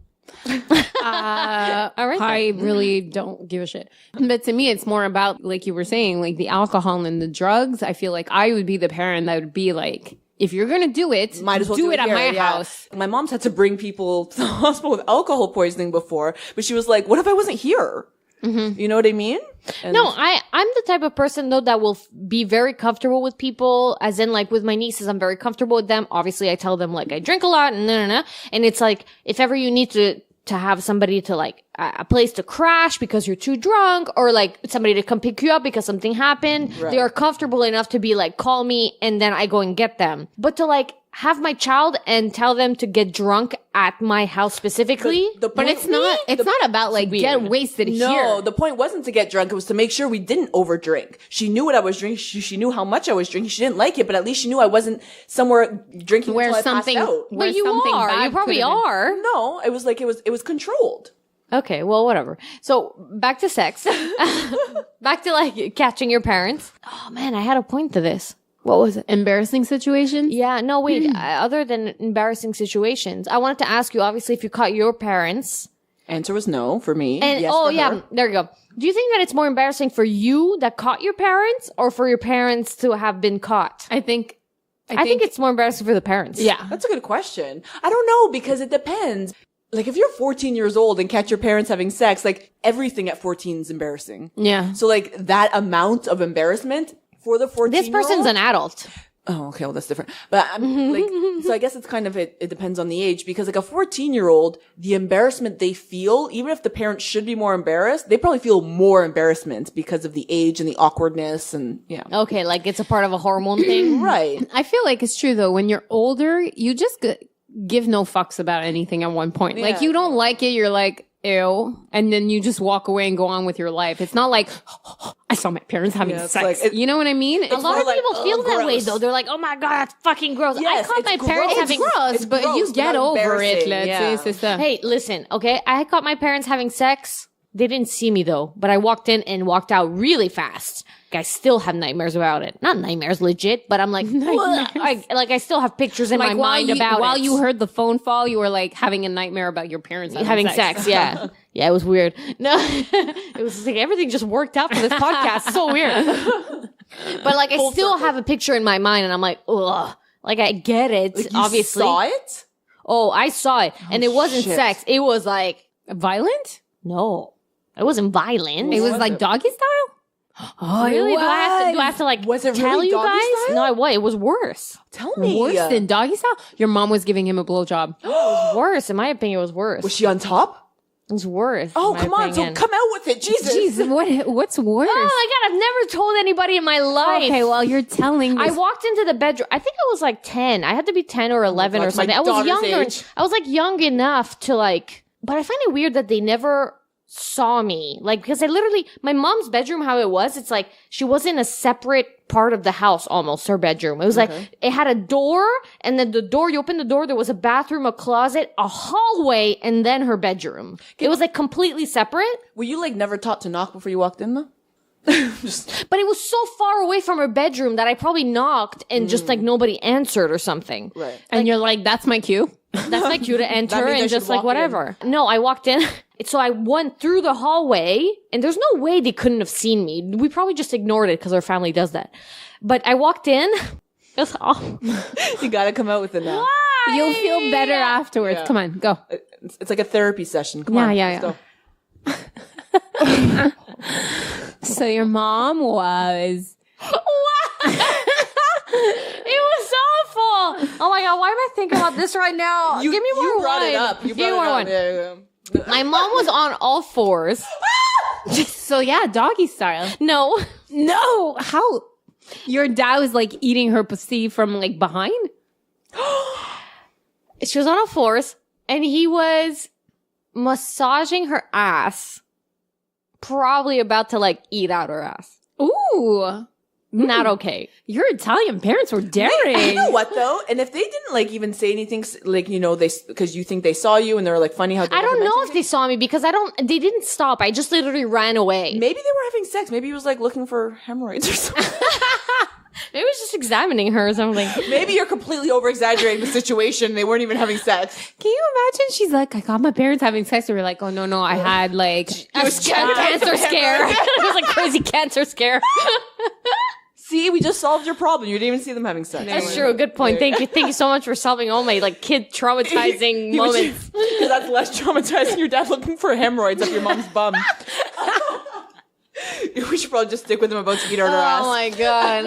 All right. I really don't give a shit. But to me, it's more about, like you were saying, like the alcohol and the drugs. I feel like I would be the parent that would be like, if you're going to do it, Might as well do it at here, my yeah. house. My mom's had to bring people to the hospital with alcohol poisoning before, but she was like, what if I wasn't here? Mm-hmm. You know what I mean? And No, I'm the type of person though that will be very comfortable with people, as in like with my nieces, I'm very comfortable with them. Obviously, I tell them like I drink a lot and and it's like if ever you need to have somebody to like a place to crash because you're too drunk, or like somebody to come pick you up because something happened, Right. they are comfortable enough to be like, call me and then I go and get them. But to like have my child and tell them to get drunk at my house specifically. The But point- it's not about like get wasted No, here. the point wasn't to get drunk. It was to make sure we didn't overdrink. She knew what I was drinking. She knew how much I was drinking. She didn't like it, but at least she knew I wasn't somewhere drinking Where until I something- passed out. where But you something are. bad You probably could've been. are. No, it was like, it was controlled. Okay, well, whatever. So back to sex. Back to like catching your parents. Oh man, I had a point to this. What was it? Embarrassing situations? Yeah, no, wait. Other than embarrassing situations, I wanted to ask you, obviously, if you caught your parents. Answer was no for me. And, yes oh, for yeah, her. there you go. Do you think that it's more embarrassing for you that caught your parents or for your parents to have been caught? I think it's more embarrassing for the parents. yeah. That's a good question. I don't know, because it depends. Like, if you're 14 years old and catch your parents having sex, like, everything at 14 is embarrassing. Yeah. So, like, that amount of embarrassment for the 14-year-old. This person's an adult. Oh, okay. Well, that's different. But I'm like, so I guess it's kind of, it depends on the age, because like a 14-year-old, the embarrassment they feel, even if the parents should be more embarrassed, they probably feel more embarrassment because of the age and the awkwardness and yeah. Okay, like it's a part of a hormone thing. Right. I feel like it's true though. When you're older, you just give no fucks about anything at one point. Like Yeah. you don't like it, you're like, ew. And then you just walk away and go on with your life. It's not like, I saw my parents having Yeah, it's sex. like- you know what I mean? A lot more of like, people feel that way gross. though. They're like, "Oh my god, that's fucking gross." Yes, I caught my it's parents gross. having. It's gross, It's but you gross, get not over it. embarrassing, Let's yeah. say, sister. Hey, listen, okay? I caught my parents having sex. They didn't see me though, but I walked in and walked out really fast. I still have nightmares about it. Not nightmares, legit, but I'm like, I still have pictures in my mind about while it. you heard the phone fall, you were like having a nightmare about your parents having sex. Yeah. Yeah, it was weird. No, it was like everything just worked out for this podcast. So weird. But like, I still have a picture in my mind and I'm like, ugh. Like, I get it, Like, you obviously. saw it? Oh, I saw it. And it wasn't shit. sex. It was like, Violent? no, it wasn't violent. It was was like it? doggy style? Oh, Really? Do I have to like Was it tell really you doggy guys? style? No, it was worse. Tell me. Worse than doggy style? Your mom was giving him a blowjob. It was worse. In my opinion, it was worse. Was she on top? It was worse. Oh, in my come on. So opinion. come out with it. Jesus. Jeez, what's worse? Oh my God, I've never told anybody in my life. Okay, well, you're telling I this. walked into the bedroom. I think I was like 10. I had to be 10 or 11 God, or my something. I was daughter's younger. age. I was like young enough to like, but I find it weird that they never saw me. Like, because my mom's bedroom, how it was, it's like she was in a separate part of the house almost, her bedroom. It was like, it had a door, and then you open the door, there was a bathroom, a closet, a hallway, and then her bedroom. It was like completely separate. Were you like never taught to knock before you walked in though? But it was so far away from her bedroom that I probably knocked and just like nobody answered or something. Right. and you're like, that's my cue. That's my cue to enter means I and should just like walk whatever. No, I walked in. So I went through the hallway and there's no way they couldn't have seen me. We probably just ignored it because our family does that. But I walked in. It was You gotta come out with it now. You'll feel better afterwards. Yeah. Come on, go. It's like a therapy session. Come Yeah, on. yeah, let's yeah. go. So your mom was... It was awful. Oh my God, why am I thinking about this right now? Give me more You brought wine. it up. You Give me brought more it up. wine. Yeah. My mom was on all fours. So yeah, doggy style. No. No, how? Your dad was like eating her pussy from like behind? She was on all fours and he was massaging her ass. Probably about to like eat out her ass. Ooh. Not okay. Your Italian parents were daring. You know what though? And if they didn't like even say anything, like, you know, because you think they saw you and they were like funny how they I don't never know mentioned if they saw me because they didn't stop. I just literally ran away. Maybe they were having sex. Maybe he was like looking for hemorrhoids or something. Maybe I was just examining her or something. Maybe you're completely over exaggerating the situation. They weren't even having sex. Can you imagine? She's like, I got my parents having sex. And we're like, oh no, I had like A cancer scare. It was a crazy cancer scare. See, we just solved your problem. You didn't even see them having sex. That's true. Good point. Thank you so much for solving all my like kid traumatizing moments. Because that's less traumatizing. Your dad looking for hemorrhoids up your mom's bum. We should probably just stick with him about to eat out her ass. Oh my God.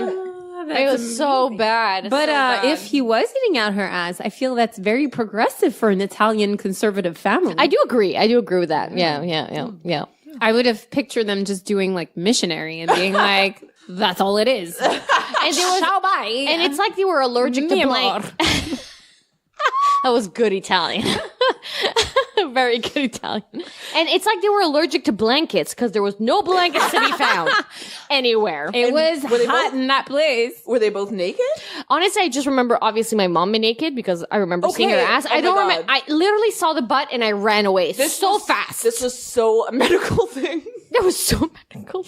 It was so bad. But so bad. if he was eating out her ass, I feel that's very progressive for an Italian conservative family. I do agree with that. Yeah. I would have pictured them just doing like missionary and being like, that's all it is. And there was, Ciao, bye. and it's like they were allergic to Mi blank. amor. That was good Italian. Very good Italian. And it's like they were allergic to blankets because there was no blankets to be found anywhere. It was were they hot both- in that place. Were they both naked? Honestly, I just remember obviously my mom being naked because I remember seeing her Okay. ass. Oh I don't my remember. God. I literally saw the butt and I ran away fast. This was so a medical thing. That was so medical.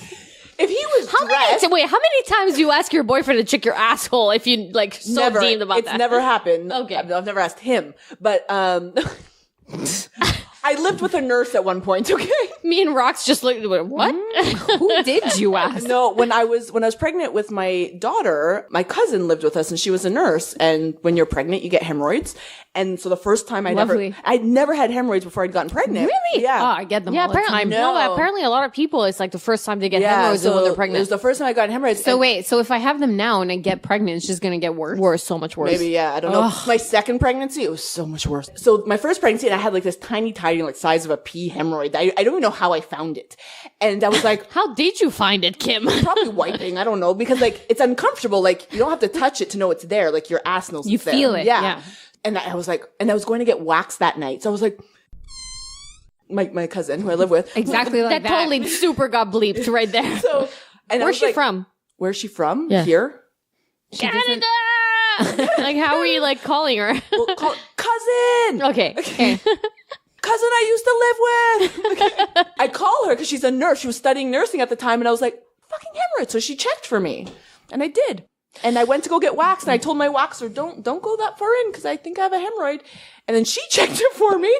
If he was How dressed, many times do you ask your boyfriend to check your asshole if you like so never. deemed about It's that? never happened. Okay. I've never asked him, but I lived with a nurse at one point. Okay. Me and Rox just looked. What? Who did you ask? No, when I was pregnant with my daughter, my cousin lived with us and she was a nurse. And when you're pregnant, you get hemorrhoids. And so the first time Lovely. I'd never had hemorrhoids before I'd gotten pregnant. Really? Yeah. Oh, I get them Yeah, all the apparently time. no. No. Apparently, a lot of people it's like the first time they get Yeah, hemorrhoids so when they're it was pregnant. the first time I got hemorrhoids. So and wait, so if I have them now and I get pregnant, it's just going to get worse? Worse, so much worse. maybe, yeah, I don't know. My second pregnancy, it was so much worse. So my first pregnancy, and I had like this tiny, like size of a pea hemorrhoid. I don't even know how I found it. And I was like, How did you find it, Kim? probably wiping. I don't know, because like it's uncomfortable. Like you don't have to touch it to know it's there. Like your ass knows You it's there. feel it, yeah. And I was like, and I was going to get waxed that night. So I was like, my cousin who I live with. Exactly like that that. totally super got bleeped right there. So, and I Where's was she like, from? Where's she from? Yeah. Here. Canada. Like, how are you like calling her? Well, cousin. Okay. Cousin I used to live with. Okay. I call her because she's a nurse. She was studying nursing at the time, and I was like, fucking hemorrhoid. So she checked for me, and I did. And I went to go get waxed, and I told my waxer, don't go that far in because I think I have a hemorrhoid. And then she checked it for me,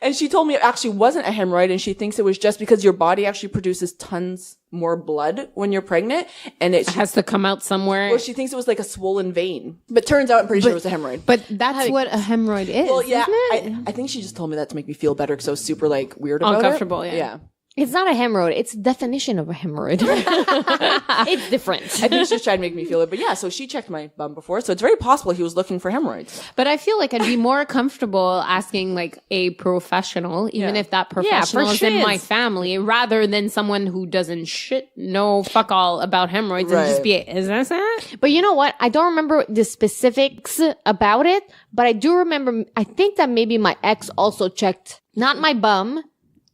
and she told me it actually wasn't a hemorrhoid, and she thinks it was just because your body actually produces tons more blood when you're pregnant, and It has to come out somewhere. well, she thinks it was like a swollen vein. But turns out I'm pretty sure it was a hemorrhoid. But that's what a hemorrhoid is, Well, yeah, isn't it? I think she just told me that to make me feel better because I was super like weird about Uncomfortable, it. yeah. It's not a hemorrhoid. It's the definition of a hemorrhoid. It's different. I think she's trying to make me feel it. But yeah, so she checked my bum before. So it's very possible he was looking for hemorrhoids. But I feel like I'd be more comfortable asking like a professional, even if that professional is in my family, rather than someone who doesn't know fuck all about hemorrhoids and just be, is this it? But you know what? I don't remember the specifics about it, but I do remember, I think that maybe my ex also checked, not my bum,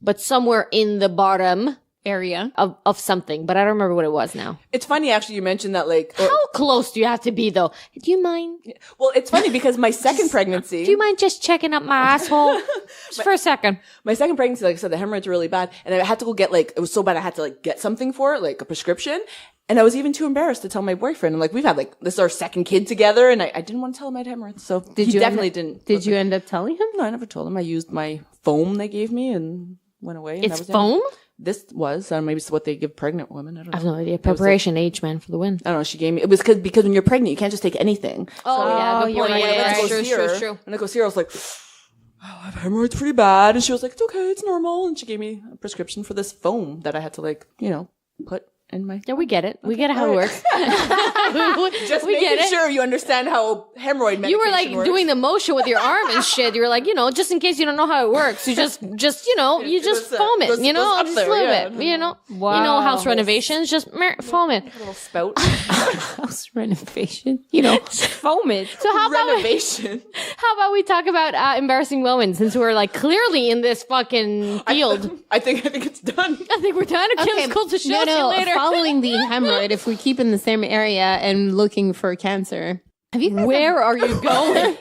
but somewhere in the bottom Area of something, but I don't remember what it was now. It's funny, actually, you mentioned that, like... How close do you have to be, though? Do you mind? Well, it's funny because my second pregnancy... Do you mind just checking up my asshole? Just for a second. My second pregnancy, like I said, the hemorrhoids were really bad. And I had to go get, like... It was so bad I had to, like, get something for it, like a prescription. And I was even too embarrassed to tell my boyfriend. And, like, we've had, like... This is our second kid together. And I didn't want to tell him I had hemorrhoids. So he definitely didn't... Did you end up telling him? No, I never told him. I used my foam they gave me and went away. And It's foam? This was, maybe it's what they give pregnant women. I don't know. I have no idea. Preparation H, man, for the win. I don't know. She gave me, it was because when you're pregnant, you can't just take anything. Oh, yeah. you're right. It's true. When I go see her, I was like, oh, I have hemorrhoids pretty bad. And she was like, it's okay. It's normal. And she gave me a prescription for this foam that I had to, like, put in my... Yeah, we get it. We get it how it works. Just making sure you understand how hemorrhoid medication You were like works. doing the motion with your arm and shit. You were like, just in case you don't know how it works, you just foam it, goes up just there, a little yeah. bit, Wow. house renovations, just foam it. A little spout. House renovation, foam it. So how Renovation. about we talk about embarrassing moments since we're like clearly in this fucking field. I think it's done. I think we're done. Okay, cool to show you later. Following the hemorrhoid, if we keep in the same area and looking for cancer, Where are you going?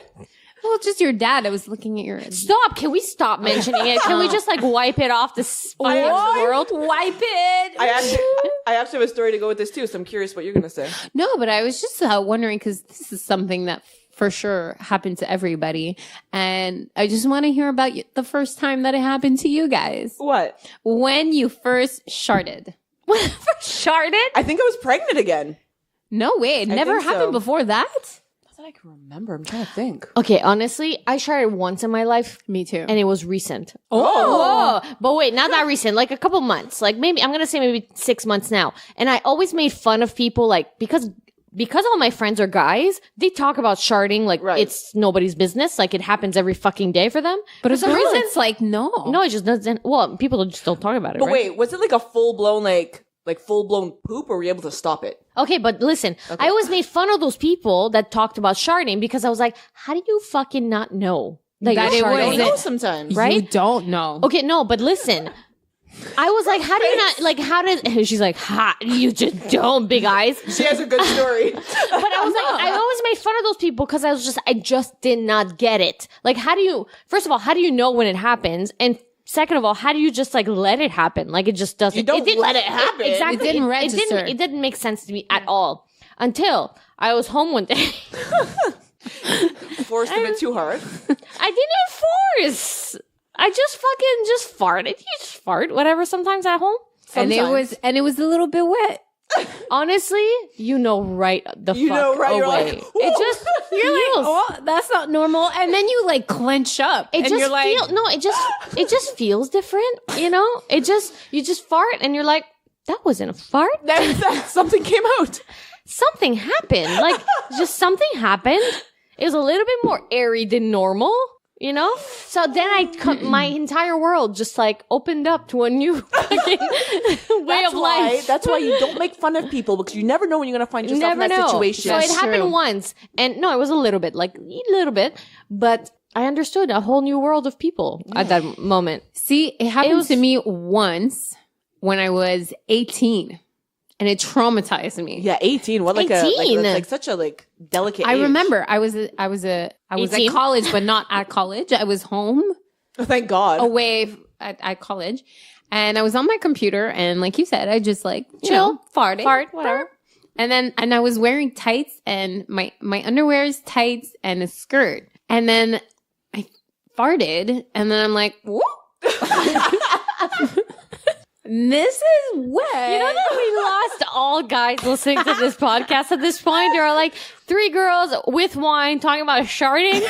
well, just your dad. I was looking at your... Stop. Can we stop mentioning it? Can we just like wipe it off the world? Wipe it. I actually have a story to go with this too, so I'm curious what you're gonna say. No, but I was just wondering because this is something that for sure happened to everybody, and I just want to hear about the first time that it happened to you guys. What? When you first sharted. Sharted? I think I was pregnant again. No way. It never think so. happened before that? Not that I can remember. I'm trying to think. Okay, honestly, I sharted once in my life. Me too. And it was recent. Oh. But wait, not that recent. Like a couple months. Like maybe, I'm going to say maybe 6 months now. And I always made fun of people like, because all my friends are guys, they talk about sharting like it's nobody's business. Like it happens every fucking day for them. But for for some reason, it's like, no. No, it just doesn't. Well, people just don't talk about it, But right? wait, was it like a full-blown, like full-blown poop, or were you able to stop it? Okay, but listen, I always made fun of those people that talked about sharting because I was like, how do you fucking not know that That you're it was- I sharting? don't know sometimes. Right? You don't know. Okay, no, but listen. I was like, how do you not, like, how did, she's like, ha, you just don't, big eyes. She has a good story. But I was like, I always made fun of those people because I just did not get it. Like, first of all, how do you know when it happens? And second of all, how do you just like let it happen? Like it just doesn't. You don't it didn't, let it happen. Exactly. It didn't register. It didn't make sense to me at all until I was home one day. Forced a bit too hard. I didn't force. I just fucking farted. You just fart, whatever, sometimes at home. And it was a little bit wet. Honestly, right the fuck right, you're away. like, It just You're like, feels. oh, that's not normal. And then you like clench up. It and just you're like, it just feels different, you just fart and you're like, that wasn't a fart. That something came out. Something happened. Like just something happened. It was a little bit more airy than normal. So then my entire world just like opened up to a new fucking way of life. That's why you don't make fun of people, because you never know when you're going to find yourself in that situation. So it That's happened true. once. And no, it was a little bit, but I understood a whole new world of people at that moment. see, it happened to me once when I was 18. And it traumatized me. Yeah, 18. What, 18? Like such a delicate I age. remember I was at 18? college, but not at college. I was home Oh, thank God. away at college, and I was on my computer, and like you said, I just like chill, fart, whatever. And I was wearing tights, and my underwear is tights and a skirt, and then I farted, and then I'm like, whoop. This is wet. You know that we lost all guys listening to this podcast at this point? There are like 3 girls with wine talking about sharting.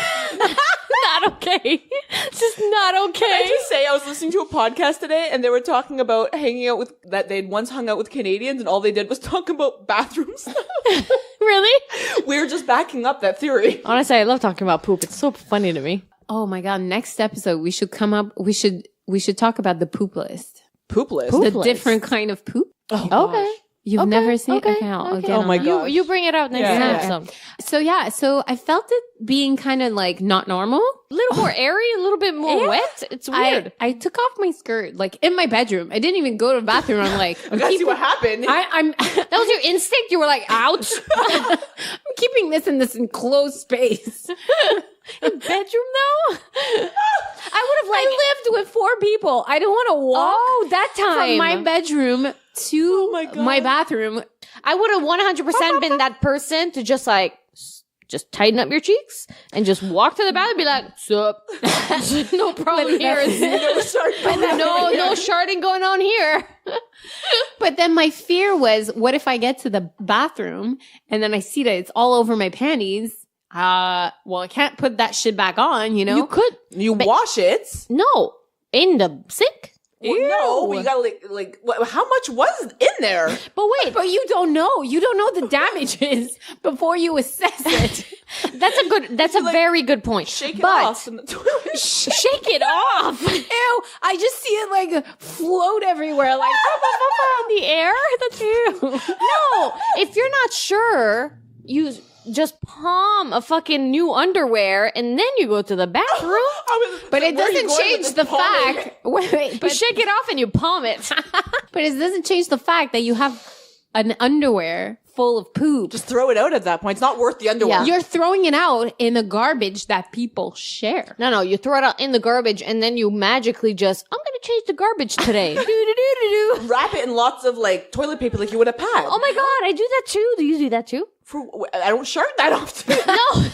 not okay. It's just not I okay. just say I was listening to a podcast today and they were talking about hanging out with that they'd once hung out with Canadians and all they did was talk about bathroom stuff. Really? We were just backing up that theory. Honestly, I love talking about poop. It's so funny to me. Oh my God. Next episode, we should talk about the poop list. Poopless. The different kind of poop. Oh, Okay. You've never seen okay, it? Okay, I'll okay. get Oh on my that. God. You bring it out next episode. So I felt it being kind of like not normal. A little more airy, a little bit more wet. It's weird. I took off my skirt like in my bedroom. I didn't even go to the bathroom. I'm like, I gotta see what happened. I'm That was your instinct? You were like, ouch. I'm keeping this in this enclosed space. Bedroom though? I lived with 4 people. I don't want to walk that time. from my bedroom to my God. my bathroom. I would have 100% been that person to just tighten up your cheeks and just walk to the bathroom and be like, sup? No problem here. No sharting going on here. But then my fear was, what if I get to the bathroom and then I see that it's all over my panties? Well, I can't put that shit back on, you know? You could. You wash it. No. In the sink? Well, no, but you gotta like how much was in there? But wait. But you don't know. You don't know the damages before you assess it. That's a very good point. Shake it But off in the toilet. shake it off. Ew, I just see it like float everywhere, like In the air? That's you. No. If you're not sure, you just palm a fucking new underwear and then you go to the bathroom. but it Where are you doesn't going with change this the palming? fact. Wait, You but, shake it off and you palm it. but it doesn't change the fact that you have an underwear full of poop. Just throw it out at that point. It's not worth the underwear. Yeah. You're throwing it out in the garbage that people share. No, you throw it out in the garbage and then you magically just, I'm going to change the garbage today. Do-do-do-do-do. Wrap it in lots of like toilet paper like you would a pad. Oh my God, I do that too. Do you do that too? I don't shart that often. No,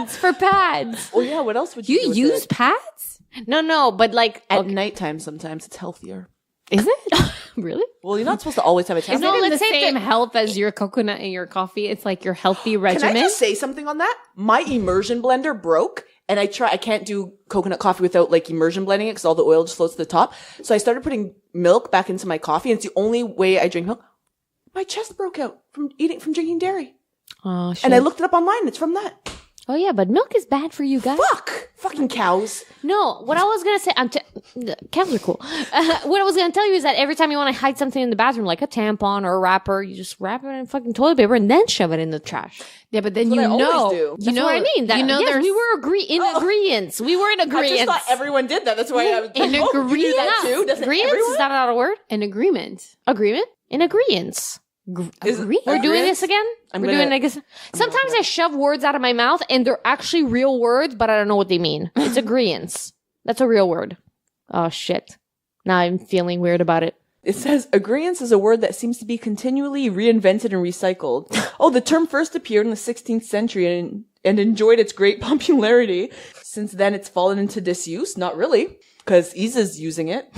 for pads. Well, yeah. What else would You do with use it? pads? No, but like, At nighttime sometimes it's healthier. Is it? really? Well, you're not supposed to always have a Is towel. No, it in the let's say same that- health as your coconut and your coffee? It's like your healthy regimen. Can I just say something on that? My immersion blender broke and I can't do coconut coffee without like immersion blending it because all the oil just floats to the top. So I started putting milk back into my coffee and it's the only way I drink milk. My chest broke out from drinking dairy. Oh, shit. And I looked it up online and it's from that. Oh yeah, but milk is bad for you guys. Fucking cows. No, what I was gonna say, cows are cool. What I was gonna tell you is that every time you want to hide something in the bathroom, like a tampon or a wrapper, you just wrap it in fucking toilet paper and then shove it in the trash. Yeah, but then That's you what I know, always do. you That's know what I mean. That, you know, yes, there's we were in agreeance. We were in I agreeance. just thought everyone did that. That's why I was In like, oh, you do that Yeah. too? Doesn't Agreeance? everyone? Is that not a word? an agreement. Agreement? In agreeance. Is- We're doing this again? I'm We're gonna- doing, I guess. Sometimes I shove words out of my mouth and they're actually real words, but I don't know what they mean. It's agreeance. That's a real word. Oh, shit. Now I'm feeling weird about it. It says agreeance is a word that seems to be continually reinvented and recycled. Oh, the term first appeared in the 16th century and enjoyed its great popularity. Since then, it's fallen into disuse. Not really, because Isa's using it.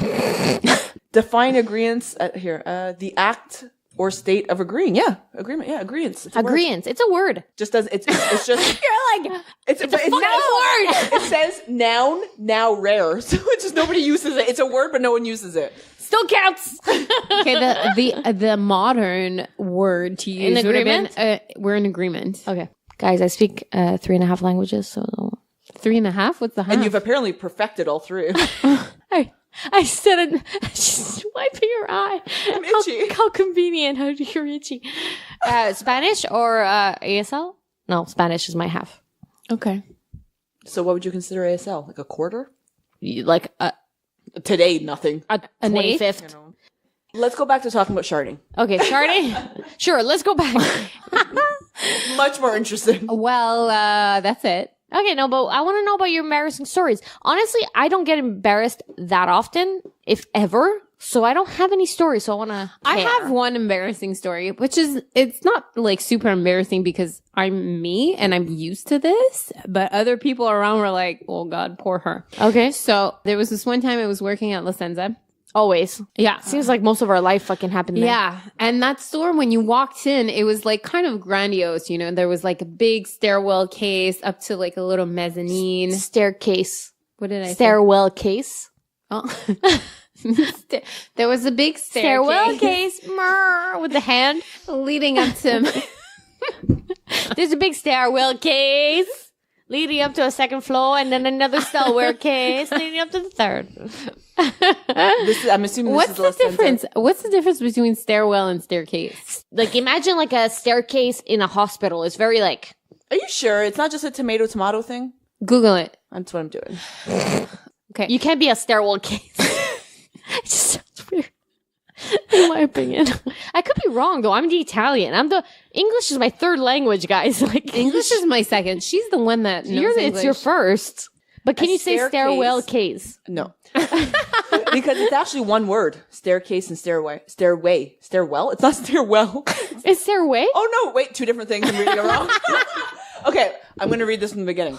Define agreeance here. The act or state of agreeing. Yeah, agreement. Yeah, agreeance. It's a word. Agreeance. It's a word. Just does it's just You're like, it's a fucking word. It says noun, now rare. So it's just nobody uses it. It's a word, but no one uses it. Still counts. okay, the modern word to use would have been, agreement? we're in agreement. Okay. Guys, I speak 3.5 languages, so 3.5? What's the half? And you've apparently perfected all three. I said it. She's wiping her eye. I'm itchy. How convenient. How you're itchy. Spanish or ASL? No, Spanish is my half. Okay. So what would you consider ASL? Like a quarter? Like Today, nothing. a An eighth? 25th. Let's go back to talking about sharding. Okay, Sharting. Sure, let's go back. Much more interesting. Well, that's it. Okay, no, but I want to know about your embarrassing stories. Honestly, I don't get embarrassed that often, if ever. So I don't have any stories. So I want to. I have one embarrassing story, which is, it's not like super embarrassing because I'm me and I'm used to this, but other people around were like, oh God, poor her. Okay. So there was this one time I was working at La Senza. Always. Yeah. Seems like most of our life fucking happened there. Yeah. And that store, when you walked in, it was like kind of grandiose. You know, there was like a big stairwell case up to like a little mezzanine. Staircase. What did I say? Stairwell case. Oh. There was a big Stairwell staircase case. With the hand. leading up to There's a big stairwell case leading up to a second floor, and then another stairwell case leading up to the third. I'm assuming What's this is the difference? What's the difference between stairwell and staircase? Like, imagine like a staircase in a hospital. It's very like... Are you sure it's not just a tomato thing? Google it. That's what I'm doing. Okay. You can't be a stairwell case. It just sounds weird. In my opinion. I could be wrong though. I'm the Italian. English is my third language, guys. Like English is my second. She's the one that knows English. It's your first. But can A you say stairwell staircase? case? No. Because it's actually one word. Staircase and stairway. Stairwell? It's not stairwell. Is stairway? Oh, no. Wait, two different things. I'm reading it wrong. Okay, I'm going to read this from the beginning.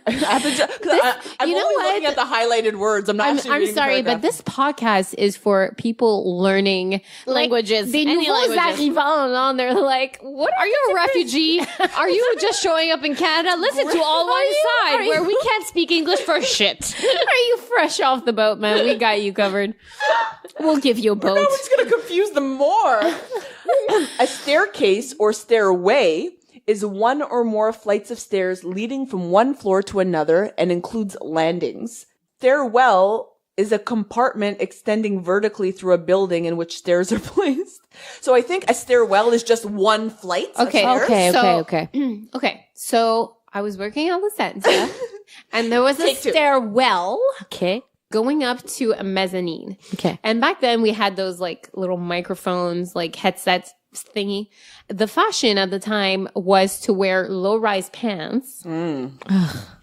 I have to I'm only looking at the highlighted words. I'm not actually reading the sorry, paragraph. but this podcast is for people learning Languages. They Any languages. on. They're like, what Are you a refugee? Are you just showing up in Canada? Listen to All One Side, where we can't speak English for shit. Are you fresh off the boat, man? We got you covered. We'll give you a boat. No, it's going to confuse them more. A staircase or stairway is one or more flights of stairs leading from one floor to another and includes landings. Stairwell is a compartment extending vertically through a building in which stairs are placed. So I think a stairwell is just one flight of stairs. Okay. Okay, so I was working at Licenza, and there was a stairwell Okay. going up to a mezzanine. Okay. And back then we had those like little microphones, like headsets thingy. The fashion at the time was to wear low-rise pants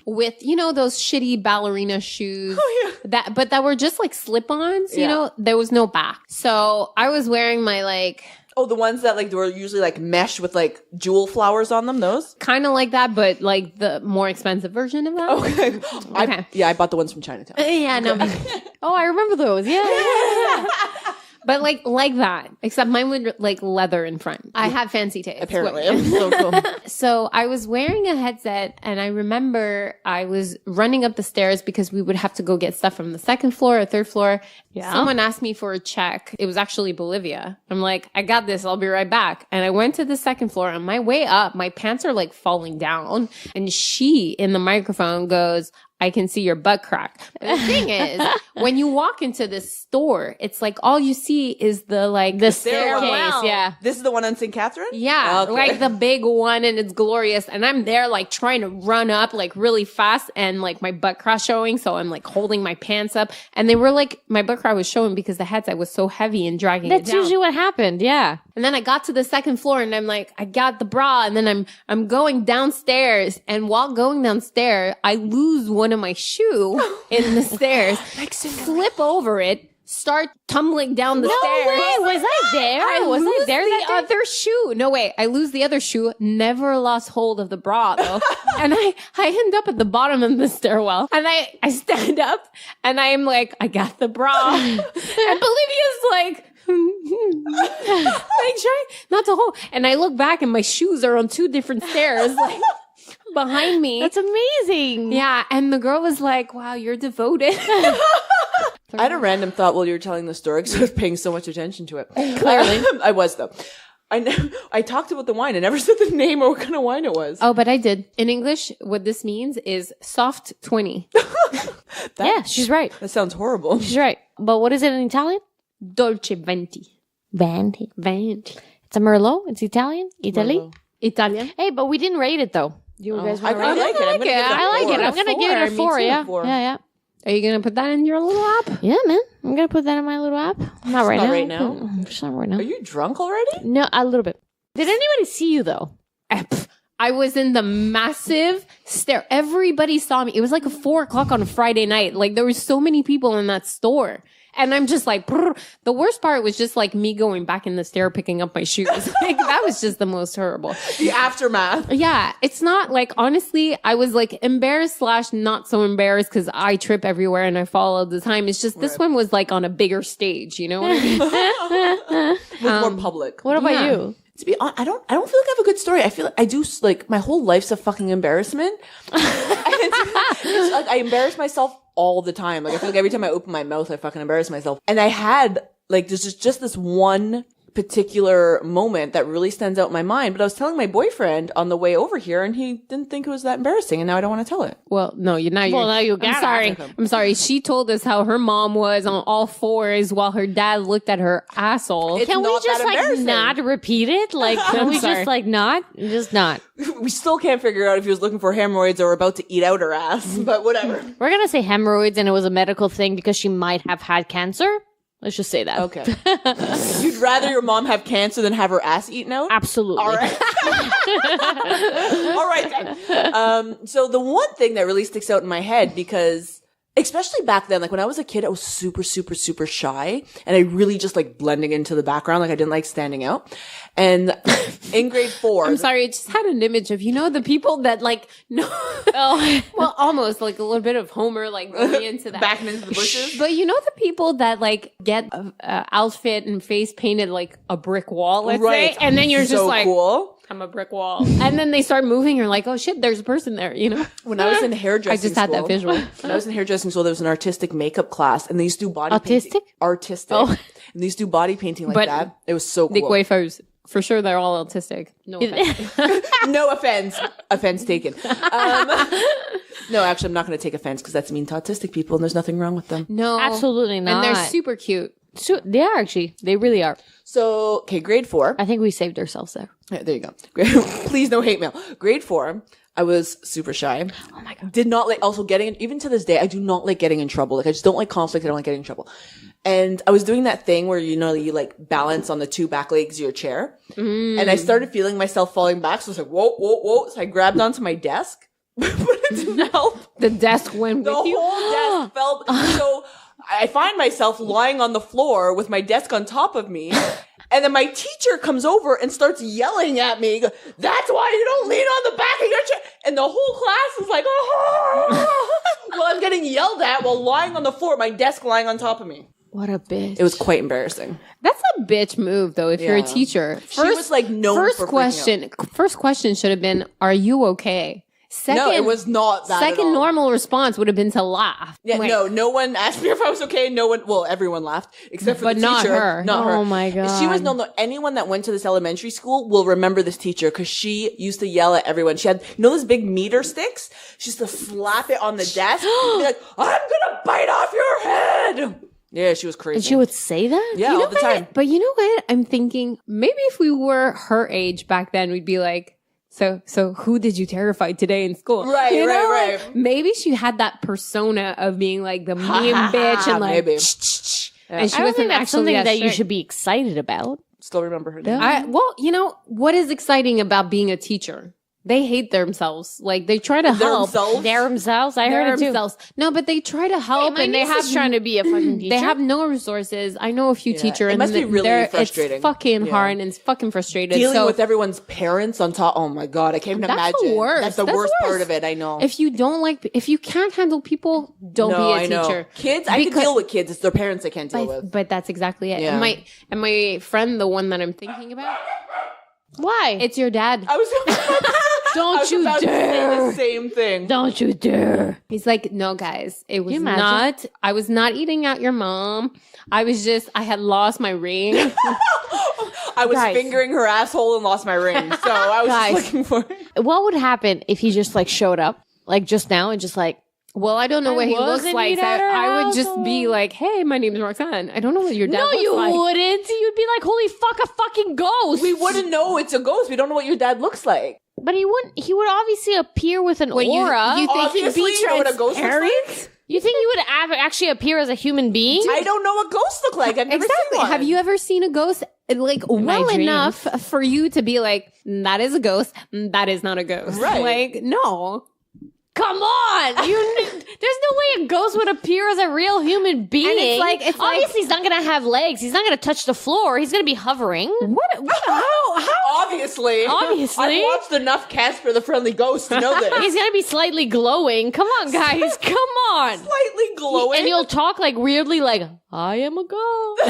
with, you know, those shitty ballerina shoes that were just like slip-ons, you know, there was no back. So I was wearing my like... Oh, the ones that like were usually like mesh with like jewel flowers on them, those? Kind of like that, but like the more expensive version of that. Okay. Okay. I bought the ones from Chinatown. Yeah, no. Oh, I remember those. Yeah. But like that, except mine would like leather in front. I have fancy taste. Apparently. So cool. So I was wearing a headset, and I remember I was running up the stairs because we would have to go get stuff from the second floor or third floor. Yeah. Someone asked me for a check. It was actually Bolivia. I'm like, I got this. I'll be right back. And I went to the second floor. On my way up, my pants are like falling down. And she, in the microphone, goes, I can see your butt crack. And the thing is, when you walk into this store, it's like all you see is the staircase. Yeah. This is the one on St. Catherine? Yeah, Okay. like the big one, and it's glorious. And I'm there like trying to run up like really fast, and like my butt crack showing. So I'm like holding my pants up, and they were like, my butt crack was showing because the headset was so heavy and dragging it That's down. usually what happened. Yeah. And then I got to the second floor, and I'm like, I got the bra, and then I'm going downstairs, and while going downstairs, I lose one of my shoe in the stairs, flip over it, start tumbling down the stairs. Wait, was I there? Was I there that the day? other shoe. No, wait. I lose the other shoe. Never lost hold of the bra, though. And I end up at the bottom of the stairwell. And I stand up, and I'm like, I got the bra. And Bolivia's like... like trying not to hold. And I look back, and my shoes are on two different stairs, like... behind me. That's amazing. Yeah. And the girl was like, wow, you're devoted. I had a random thought while you were telling the story because I was paying so much attention to it. Clearly. I was, though. I talked about the wine. I never said the name or what kind of wine it was. Oh, but I did. In English, what this means is soft 20. Yeah, she's right. That sounds horrible. She's right. But what is it in Italian? Dolce Venti. Venti. Venti. It's a Merlot. It's Italian. Italy. Merlot. Italian. Hey, but we didn't rate it though. You guys I want to rate like it. I'm gonna give it a I like it. I'm gonna give it a 4. Me too, Yeah. 4. Yeah. Are you going to put that in your little app? Yeah, man. I'm gonna put that in my little app. Not right not now. right now? Just not right now. Are you drunk already? No, a little bit. Did anybody see you though? I was in the massive stair. Everybody saw me. It was like 4:00 on a Friday night. Like there were so many people in that store. And I'm just like, brr. The worst part was just like me going back in the stair, picking up my shoes. Like, that was just the most horrible. The aftermath. Yeah. It's not like, honestly, I was like embarrassed / not so embarrassed because I trip everywhere and I fall all the time. It's just this one was like on a bigger stage, you know what I mean? With more public. What about you? To be honest, I don't feel like I have a good story. I feel like I do, like, my whole life's a fucking embarrassment. It's like I embarrass myself all the time. Like, I feel like every time I open my mouth, I fucking embarrass myself. And I had, like, there's just this one particular moment that really stands out in my mind. But I was telling my boyfriend on the way over here, and he didn't think it was that embarrassing, and now I don't want to tell it. Well, no, now you I'm got sorry. it. I'm sorry. She told us how her mom was on all fours while her dad looked at her asshole. It's Can we not just that like embarrassing. not repeat it? Like, can we sorry. just like not? Just not. We still can't figure out if he was looking for hemorrhoids or about to eat out her ass, but whatever. We're gonna say hemorrhoids, and it was a medical thing because she might have had cancer. Let's just say that. Okay. You'd rather your mom have cancer than have her ass eaten out? Absolutely. All right. All right then. So the one thing that really sticks out in my head, because especially back then, like when I was a kid, I was super, super, super shy, and I really just like blending into the background. Like I didn't like standing out. And in grade 4, I'm sorry, I just had an image of, the people that like, no, well, almost like a little bit of Homer, like going into that. backing into the bushes. But the people that like get a outfit and face painted like a brick wall, let's say, and then you're so just like, cool. I'm a brick wall. And then they start moving, you're like, oh shit, there's a person there, When I was in hairdressing I just had that school- visual. When I was in hairdressing school, there was an artistic makeup class, and they used to do body Autistic? painting. Artistic. Oh. And they used to do body painting like But that. It was so Dick cool. wafers. For sure, they're all autistic. No offense. No offense. Offense taken. No, actually, I'm not going to take offense because that's mean to autistic people, and there's nothing wrong with them. No. Absolutely not. And they're super cute. So, they are actually. They really are. So, okay, grade 4. I think we saved ourselves there. Yeah, there you go. Please, no hate mail. Grade 4. I was super shy. Oh my God. Did not like, also getting in, even to this day, I do not like getting in trouble. Like, I just don't like conflict. I don't like getting in trouble. And I was doing that thing where, you like balance on the 2 back legs of your chair. And I started feeling myself falling back. So I was like, whoa, whoa, whoa. So I grabbed onto my desk, but it didn't help. The desk went The with you. whole desk fell. So I find myself lying on the floor with my desk on top of me. And then my teacher comes over and starts yelling at me. That's why you don't lean on the back of your chair. And the whole class is like, oh. Well, I'm getting yelled at while lying on the floor, my desk lying on top of me. What a bitch. It was quite embarrassing. That's a bitch move, though, if you're a Yeah. teacher. She was, like, known for freaking First question should have been, are you okay? Second, No, it was not that at Second all. normal response would have been to laugh. Yeah, Like, no one asked me if I was okay. Everyone laughed except for But the not teacher. her. Not her. Oh my God. She was known though. Anyone that went to this elementary school will remember this teacher because she used to yell at everyone. She had, those big meter sticks? She used to slap it on the desk and be like, I'm gonna bite off your head. Yeah, she was crazy. And she would say that? yeah, You know all the what? time. But you know what? I'm thinking maybe if we were her age back then, we'd be like, so who did you terrify today in school? Right, You know, right. like, maybe she had that persona of being like the mean bitch and like, Maybe. and she I don't wasn't think that's actually something that you strict. should be excited about. Still remember her name. Well, what is exciting about being a teacher? They hate themselves. Like they try to help. Themselves? They're themselves. I heard it too. themselves. No, but they try to help, My and they niece have is trying to be a fucking teacher. They have no resources. I know a few teachers, it and must be really they're- frustrating. It's fucking Yeah. hard and it's fucking frustrated. Dealing so with everyone's parents on top. Oh my God, I can't even That's imagine. the worst. That's the That's worst the part worst. of it. I know. if you can't handle people, don't no, be a I know. teacher. Kids, I can Because- deal with kids. It's their parents I can't deal with. But that's exactly it. Yeah. And my friend, the one that I'm thinking about, Why? it's your dad. I was Don't I was you about to say dare. the same thing. Don't you dare. He's like, no, guys, it was you imagine? not. I was not eating out your mom. I had lost my ring. I was Guys. fingering her asshole and lost my ring. So I was Guys. just looking for it. What would happen if he just like showed up like just now and just like, Well, I don't know I what he looks wasn't like. eating So at her I would just be household. like, hey, my name is Roxane. I don't know what your dad no, looks you like. wouldn't. You'd be like, holy fuck, a fucking ghost. We wouldn't know it's a ghost. We don't know what your dad looks like. But he wouldn't. He would obviously appear with an Wait, aura. you think he'd Obviously, be you know what a ghost looks transparent? You think he would actually appear as a human being? I don't know what ghosts look like. I've never Exactly. seen one. Have you ever seen a ghost like my well dreams. enough for you to be like, that is a ghost, that is not a ghost? Right. Like, no. Come on! There's no way a ghost would appear as a real human being. And it's like obviously he's not gonna have legs. He's not gonna touch the floor. He's gonna be hovering. How? Obviously. I've watched enough Casper the Friendly Ghost to know this. He's gonna be slightly glowing. Come on, guys. Come on. Slightly glowing. And you'll talk like weirdly, like I am a ghost.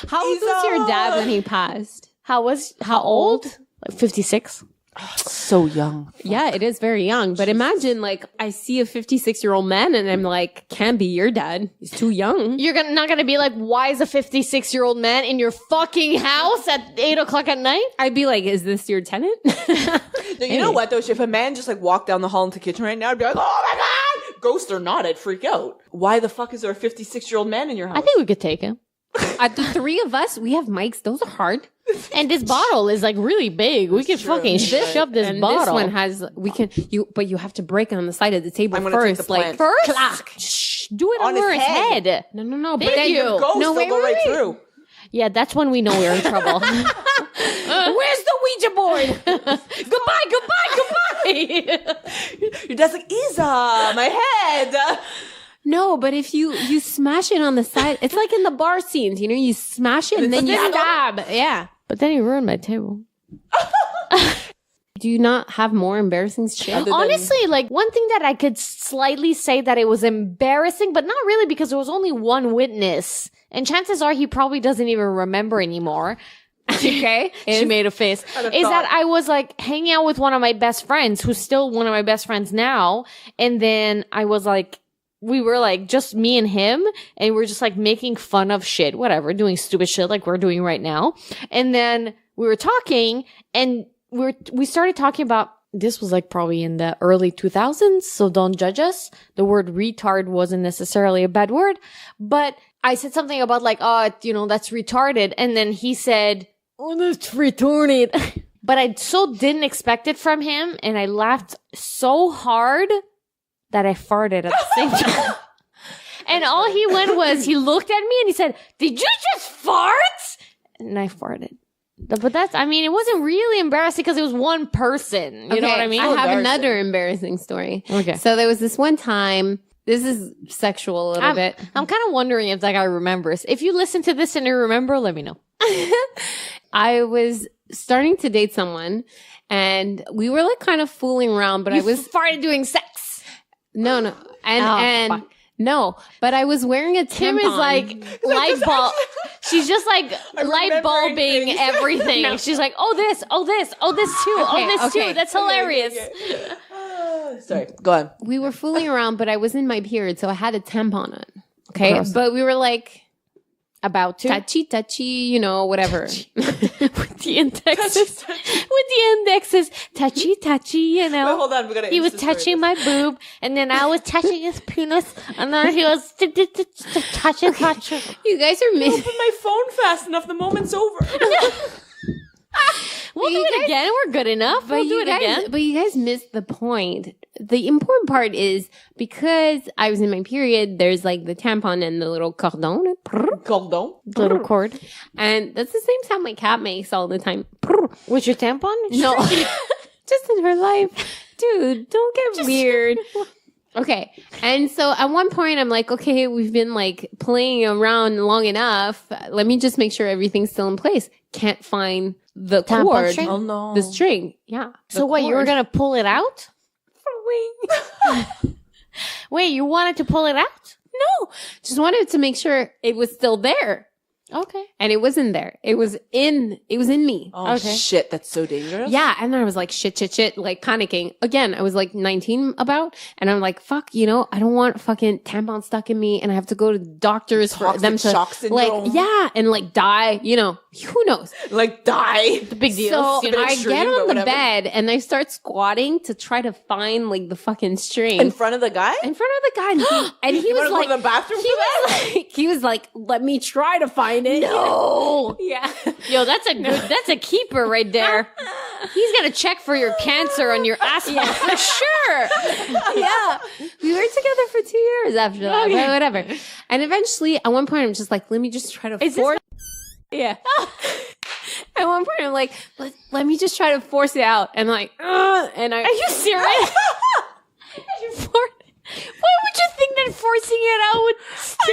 How old was your dad when he passed? How old? Like 56. So young. Yeah, it is very young. But imagine, like, I see a 56-year-old man and I'm like, can't be your dad. He's too young. You're not gonna be like, why is a 56-year-old man in your fucking house at 8 o'clock at night? I'd be like, is this your tenant? No, you know what, though? If a man just, like, walked down the hall into the kitchen right now, I'd be like, oh, my God! Ghost or not, I'd freak out. Why the fuck is there a 56-year-old man in your house? I think we could take him. At the three of us, we have mics. Those are hard. And this bottle is like really big. We could fucking shove this And bottle. this one has, but you have to break it on the side of the table I'm gonna take first. the Like, plant. First? Shh, do it On his over his head. head. no. Thank But then you. Ghost, No, they'll wait, go wait, right wait. through. Yeah, that's when we know we're in trouble. where's the Ouija board? Goodbye. Your dad's like, Isa, my head. No, but if you smash it on the side, it's like in the bar scenes, you know, you smash it and then you stab. Yeah. But then you ruined my table. Do you not have more embarrassing shit? Honestly, like one thing that I could slightly say that it was embarrassing, but not really because there was only one witness. And chances are he probably doesn't even remember anymore. Okay. She made a face. Is that I was like hanging out with one of my best friends, who's still one of my best friends now. And then I was like, we were like just me and him, and we're just like making fun of shit, whatever, doing stupid shit like we're doing right now. And then we were talking, and we started talking about, this was like probably in the early 2000s, so don't judge us. The word retard wasn't necessarily a bad word, but I said something about like, oh, you know, that's retarded. And then he said, oh, that's retarded. But I so didn't expect it from him, and I laughed so hard that I farted at the same time. And all he went was, he looked at me and he said, did you just fart? And I farted. But that's, I mean, it wasn't really embarrassing because it was one person. You know what I mean? I have another embarrassing story. Okay. So there was this one time, this is sexual a little bit. I'm kind of wondering if that guy remembers. If you listen to this and you remember, let me know. I was starting to date someone and we were like kind of fooling around, but I was farted doing sex. No. And no, but I was wearing a tampon. Kim is like light bulb. She's just like light bulbing everything. No. She's like, oh this too, this too. That's hilarious. Sorry, go on. We were fooling around, but I was in my period, so I had a tampon on. Okay, Gross. but we were like about to touchy, you know, whatever. with the indexes, touchy, you know. Wait, hold on, we gotta. He was touching my boob, and then I was touching his penis, and then he was touching. You guys are Open my phone fast enough. The moment's over. We'll do it again. We're good enough. We'll do it again. But you guys missed the point. The important part is because I was in my period, there's like the tampon and the little cordon. Cordon? Little cord. And that's the same sound my cat makes all the time. With your tampon? No. Just in her life. Dude, don't get weird. Okay. And so at one point I'm like, okay, we've been like playing around long enough. Let me just make sure everything's still in place. Can't find the Tampon cord. string? Oh no. The string. Yeah. So what, you were going to pull it out? Wait, you wanted to pull it out? No. Just wanted to make sure it was still there. Okay. And it wasn't there. It was in me. Oh shit, that's so dangerous. Yeah. And I was like, shit, like panicking. Again, I was like 19 and I'm like, fuck, you know, I don't want fucking tampon stuck in me and I have to go to doctors for them to shock syndrome. like, yeah, and like die, you know, who knows? Like die. The big deal. So You know, I extreme, get but on the whatever. bed and I start squatting to try to find like the fucking string In front of the guy? in front of the guy. And he You was wanna like, go to the bathroom for that? he was like, let me try to find it. No. Yeah. Yo, that's a keeper right there. He's going to check for your cancer on your asshole for sure. Yeah. We were together for 2 years after that, but whatever. And eventually, at one point, I'm just like, let me just try to force. Yeah. At one point, I'm like, let me just try to force it out. And I'm like, and I. Are you serious? forcing it out with I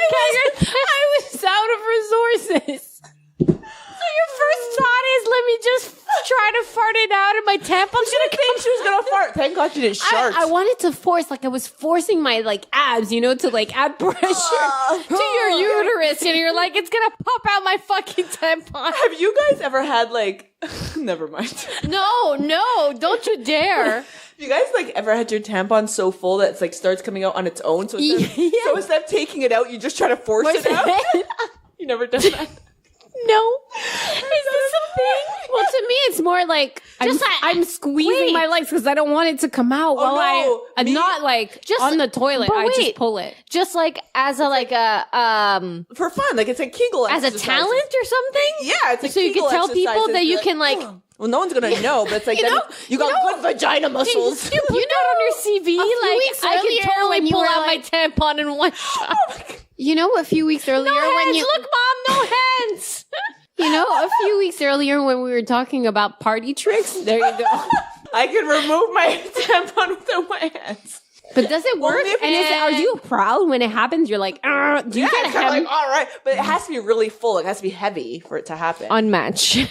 was out of resources. So your first thought is, let me just try to fart it out, and my tampon's gonna come. She was gonna fart. Thank God she didn't shart. I wanted to force, like I was forcing my like abs, you know, to like add pressure To your uterus, and you're like, it's gonna pop out my fucking tampon. Have you guys ever had like? Never mind. No, don't you dare. You guys like ever had your tampon so full that it's like starts coming out on its own? So instead of taking it out, you just try to force it out. You never done that. No. Is this a thing? Well, to me, it's more like I'm squeezing my legs because I don't want it to come out not like just on the toilet. I just pull it. Just like as a for fun, like it's a Kegel as exercise. a talent or something. Yeah, it's like so you can tell people that you can like. Well, no one's gonna know, but it's like you got good vagina muscles. You put that on your CV. Like I can totally pull out my tampon in one shot. You know, a few weeks earlier when you look, Mom, no hands. You know, a few weeks earlier when we were talking about party tricks. There you go. I can remove my tampon without my hands. But does it work? Are you proud when it happens? You're like, do you get it's kind of like, all right. But it has to be really full. It has to be heavy for it to happen. Unmatched.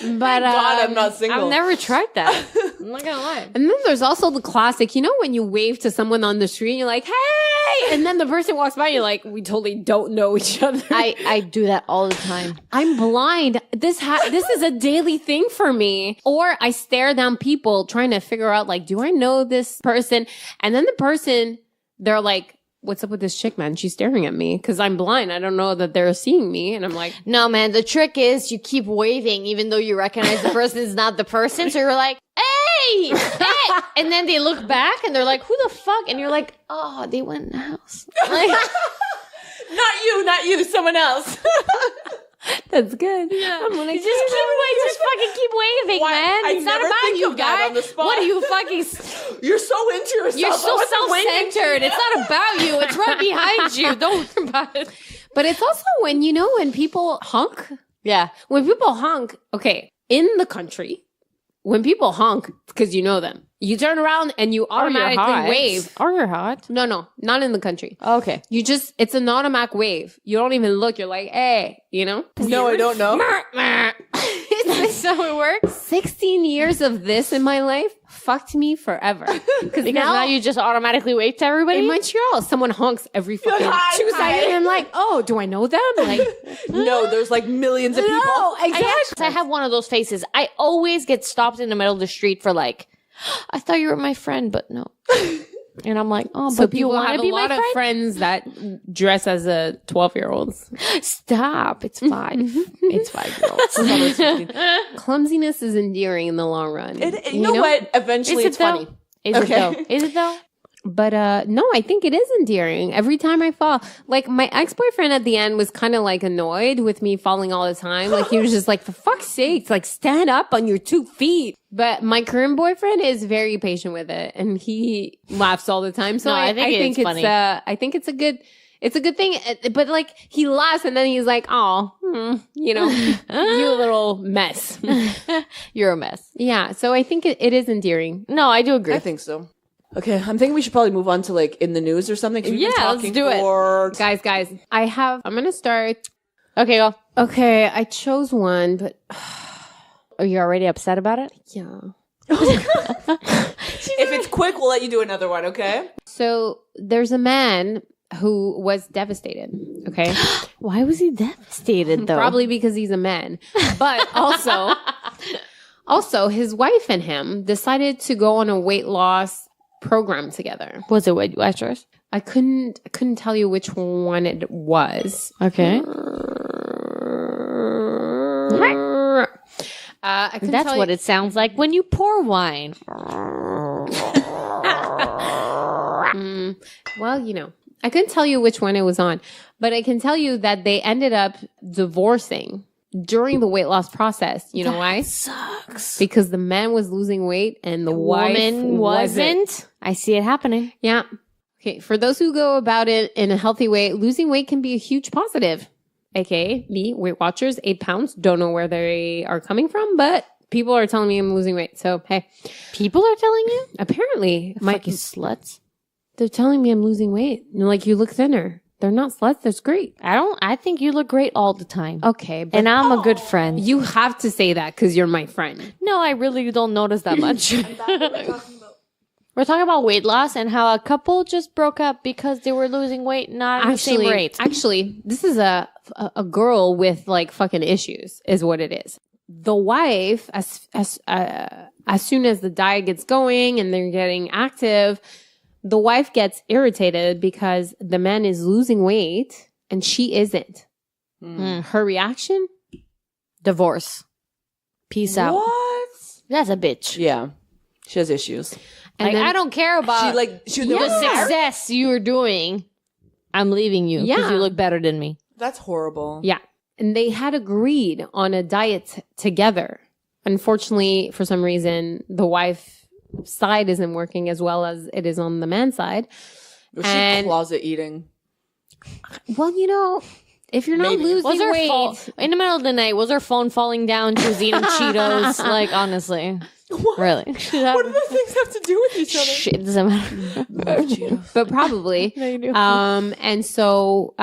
But God, I'm not single. I've never tried that. I'm not gonna lie. And then there's also the classic, you know, when you wave to someone on the street, and you're like, hey, and then the person walks by, and you're like, we totally don't know each other. I do that all the time. I'm blind. This is a daily thing for me. Or I stare down people trying to figure out, like, do I know this person? And then the person, they're like, what's up with this chick, man? She's staring at me because I'm blind. I don't know that they're seeing me. And I'm like, no, man, the trick is you keep waving even though you recognize the person is not the person. So you're like, hey! And then they look back and they're like, who the fuck? And you're like, oh, they went in the house. Like, not you, someone else. That's good. Yeah. I'm like, just fucking keep waving, man. It's not about you, guys. What are you fucking? You're so into yourself. You're so self-centered. It's not about you. It's right behind you. Don't worry about it. But it's also when people honk. Yeah. When people honk, okay, in the country, when people honk, because you know them, you turn around and you automatically wave. Are you hot? No, not in the country. Okay. It's an automatic wave. You don't even look. You're like, hey, you know? No, I don't know. Is that how it works? 16 years of this in my life fucked me forever. Because now you just automatically wave to everybody? In Montreal, someone honks every fucking 2 seconds. And I'm like, oh, do I know them? Like, no, there's like millions of people. No, exactly. I have one of those faces. I always get stopped in the middle of the street for like, I thought you were my friend, but no. And I'm like, oh, so but you want to be my friend? a lot of friends that dress as a 12-year-olds. Stop. It's 5. It's 5-year-olds. Clumsiness is endearing in the long run. You know what? Eventually it's funny. Is it though? But no, I think it is endearing. Every time I fall, like my ex-boyfriend at the end was kind of like annoyed with me falling all the time. Like he was just like, for fuck's sake, like stand up on your 2 feet. But my current boyfriend is very patient with it, and he laughs all the time. So I think it's funny. I think it's a good thing. But like he laughs, and then he's like, oh, you know, you a little mess. You're a mess. Yeah. So I think it is endearing. No, I do agree. I think so. Okay, I'm thinking we should probably move on to like in the news or something. Yeah, let's do it. Guys, I'm going to start. Okay, go. Okay, I chose one, but are you already upset about it? Yeah. If it's quick, we'll let you do another one, okay? So there's a man who was devastated, okay? Why was he devastated though? Probably because he's a man. But also his wife and him decided to go on a weight loss program together. Was it Weight Watchers? I couldn't tell you which one it was. Okay. That's what it sounds like when you pour wine. Well, you know, I couldn't tell you which one it was on, but I can tell you that they ended up divorcing during the weight loss process. You know why? Sucks. Because the man was losing weight and the woman wasn't. I see it happening. Yeah. Okay. For those who go about it in a healthy way, losing weight can be a huge positive. AKA me, Weight Watchers, 8 pounds. Don't know where they are coming from, but people are telling me I'm losing weight. So, hey. People are telling you? Apparently. Fucking sluts. They're telling me I'm losing weight. And like, you look thinner. They're not sluts. That's great. I think you look great all the time. Okay. But And I'm a good friend. you have to say that because you're my friend. No, I really don't notice that much. We're talking about weight loss and how a couple just broke up because they were losing weight not at the same rate. Actually, this is a girl with like fucking issues is what it is. The wife, as soon as the diet gets going and they're getting active, the wife gets irritated because the man is losing weight and she isn't. Her reaction? Divorce. Peace out. What? That's a bitch. Yeah. She has issues. Like, I don't care about She the success you're doing. I'm leaving you because you look better than me. That's horrible. Yeah. And they had agreed on a diet together. Unfortunately, for some reason, the wife side isn't working as well as it is on the man's side. Was she closet eating? Well, you know, if you're not losing Was her weight. in the middle of the night, was her phone falling down? She was eating Cheetos. Like, honestly. What? Really? What do those things have to do with each other? Shit, it doesn't matter. But probably. No, you do. And so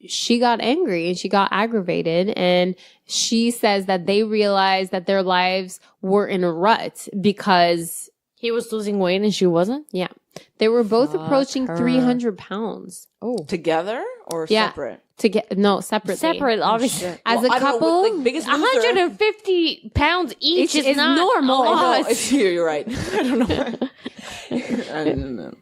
she got angry and she got aggravated, and she says that they realized that their lives were in a rut because He was losing weight and she wasn't? yeah, they were both approaching her. 300 pounds Together or Yeah. separate? separately. Separate, obviously. As a Well, I don't know, couple, like, Biggest Loser. 150 pounds each is not normal. a I lot. know. You're right. I don't know. I don't know.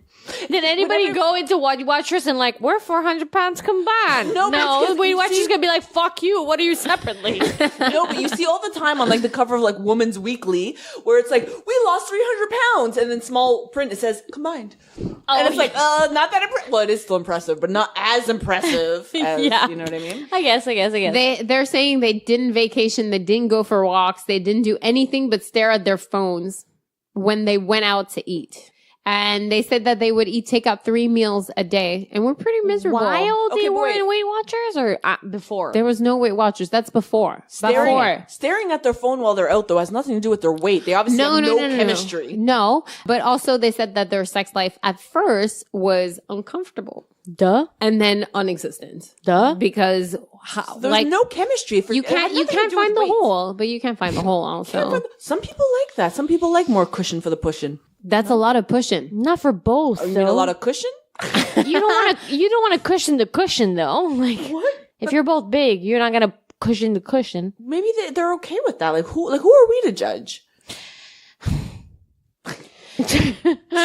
Did anybody go into Weight Watchers and like, we're 400 pounds combined? No, but it's 'cause Weight you Watchers see- gonna be like, fuck you. What are you separately? No, but you see all the time on like the cover of like Woman's Weekly where it's like, we lost 300 pounds. And then small print, it says combined. And it's like, not that impressive. Well, it is still impressive, but not as impressive as, Yeah. you know what I mean? I guess. they're saying they didn't vacation, they didn't go for walks, they didn't do anything but stare at their phones when they went out to eat. And they said that they would take out 3 meals a day, and we're pretty miserable. While they Okay, were wait. in Weight Watchers or before? There was no Weight Watchers. That's before. Staring at their phone while they're out, though, has nothing to do with their weight. They obviously have no chemistry. No, but also they said that their sex life at first was uncomfortable Duh. and then non-existent. Duh. Because There's no chemistry. you can't find the hole, but you can't find the hole also. Some people like that. Some people like more cushion for the pushing. That's a lot of pushing. Not for both. You mean a lot of cushion? You don't want to cushion the cushion though. Like, What? if you're both big, you're not gonna cushion the cushion. Maybe they're okay with that. Like who are we to judge?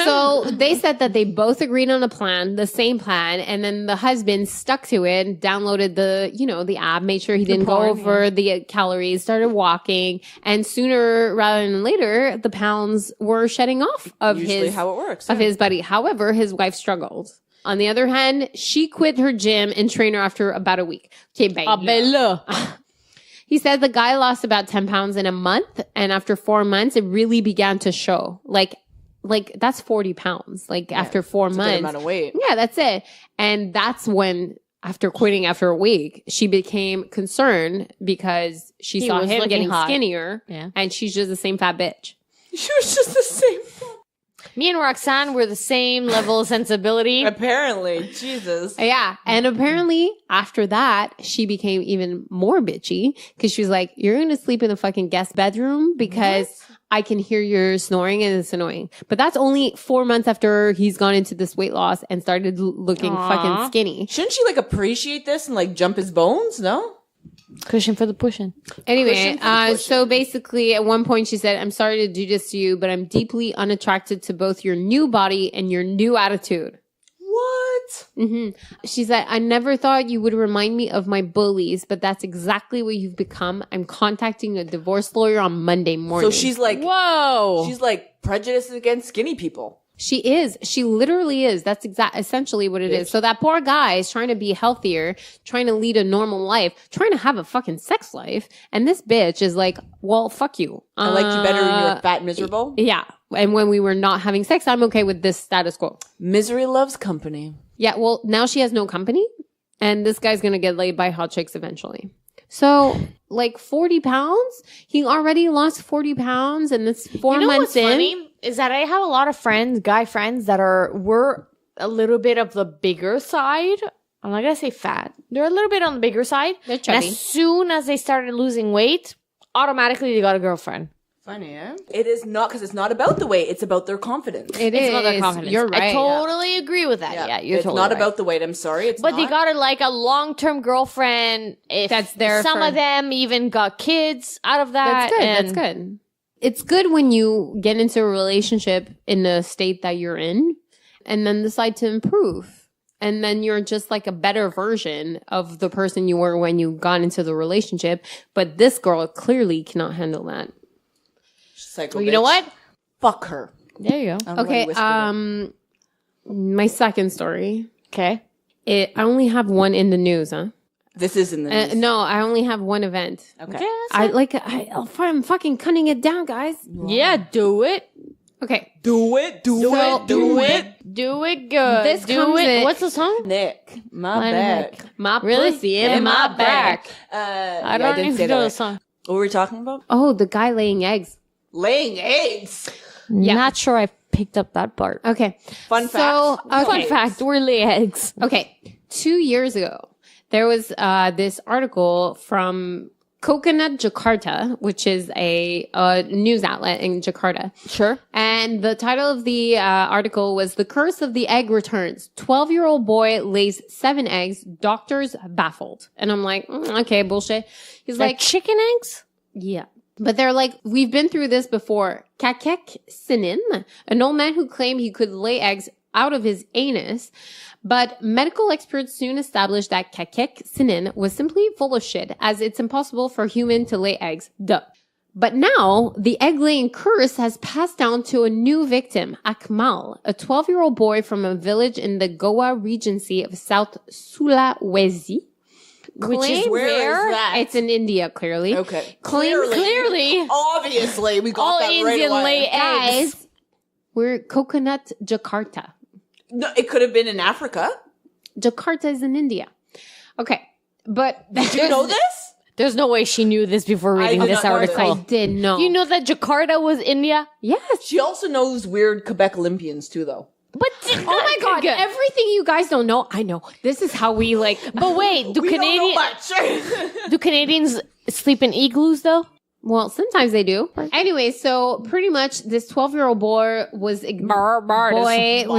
So they said that they both agreed on a plan, the same plan, and then the husband stuck to it, downloaded the app, made sure he didn't go over the calories, started walking, and sooner rather than later, the pounds were shedding off of Usually how it works. of his body. However, his wife struggled. On the other hand, she quit her gym and trainer after about a week. Okay, bella. He said the guy lost about 10 pounds in a month, and after 4 months, it really began to show. Like that's 40 pounds. Like after 4 months. Good amount of weight. Yeah, that's it. And that's when, after quitting after a week, she became concerned because she He saw was him looking getting hot. skinnier. Yeah. And she's just the same fat bitch. She was just the same. Me and Roxane were the same level of sensibility. Apparently. Jesus. Yeah. And apparently after that, she became even more bitchy because she was like, you're going to sleep in the fucking guest bedroom because I can hear your snoring and it's annoying. But that's only 4 months after he's gone into this weight loss and started looking fucking skinny. Shouldn't she like appreciate this and like jump his bones? No? Cushion for the pushing. Anyway, so basically at one point she said, I'm sorry to do this to you, but I'm deeply unattracted to both your new body and your new attitude. What? She said, I never thought you would remind me of my bullies, but that's exactly what you've become. I'm contacting a divorce lawyer on Monday morning. So she's like, Whoa. she's like prejudiced against skinny people. She is. She literally is. That's essentially what it is. So that poor guy is trying to be healthier, trying to lead a normal life, trying to have a fucking sex life. And this bitch is like, well, fuck you. I liked you better when you were fat and miserable. Yeah. And when we were not having sex, I'm okay with this status quo. Misery loves company. Yeah. Well, now she has no company and this guy's going to get laid by hot chicks eventually. So like 40 pounds, he already lost 40 pounds and it's 4 months what's in. funny? is that I have a lot of friends, guy friends, that were a little bit of the bigger side. I'm not gonna say fat. They're a little bit on the bigger side. They're And chubby. as soon as they started losing weight, automatically they got a girlfriend. Funny, eh? It is not, because it's not about the weight. It's about their confidence. It It's is. about their confidence. You're right. I totally agree with that. Yeah, you're it's totally not right. about the weight. I'm sorry. It's But not. they got like a long-term girlfriend. If That's there Some for- of them even got kids out of that. That's good. and- That's good. It's good when you get into a relationship in the state that you're in and then decide to improve. And then you're just like a better version of the person you were when you got into the relationship. But this girl clearly cannot handle that. Psycho Well, you know bitch. what? Fuck her. There you go. I'm gonna Okay. whisper it. My second story. Okay. I only have one in the news, huh? This is in the news. No, I only have one event. Okay. I'm fucking cutting it down, guys. Yeah, do it. Okay. Do it. Do So- it. Do it. Do it good. This do comes it. in- What's the song? Nick. My My back. My Really? pussy in my back. I don't didn't even say know that the right. song. What were we talking about? Oh, the guy laying eggs. Laying eggs. Not sure I picked up that part. Okay. Fun So, fact. Fun fact, we're lay eggs. Okay. 2 years ago, there was this article from Coconut Jakarta, which is a news outlet in Jakarta. Sure. And the title of the article was The Curse of the Egg Returns. 12-year-old boy lays 7 eggs. Doctors baffled. And I'm like, okay, bullshit. He's Like like, chicken eggs? yeah. But they're like, we've been through this before. Kakek Sinin, an old man who claimed he could lay eggs out of his anus. But medical experts soon established that Kakek Sinin was simply full of shit, as it's impossible for a human to lay eggs. Duh. But now, the egg-laying curse has passed down to a new victim, Akmal, a 12-year-old boy from a village in the Goa Regency of South Sulawesi. Which is Where is that? It's in India, clearly. Okay. Clearly. Obviously, we got All that right Indian away. lay eggs. Guys, we're Coconut Jakarta. No, it could have been in Africa. Jakarta is in India. Okay. But Did you know this? There's no way she knew this before reading did this not know article. I did know. You know that Jakarta was India? Yes. She also knows weird Quebec Olympians too, though. But Oh my God. Everything you guys don't know, I know. This is how we like. But wait, We don't know much. do Canadians sleep in igloos though? Well, sometimes they do. Anyway, so pretty much this 12-year-old boy was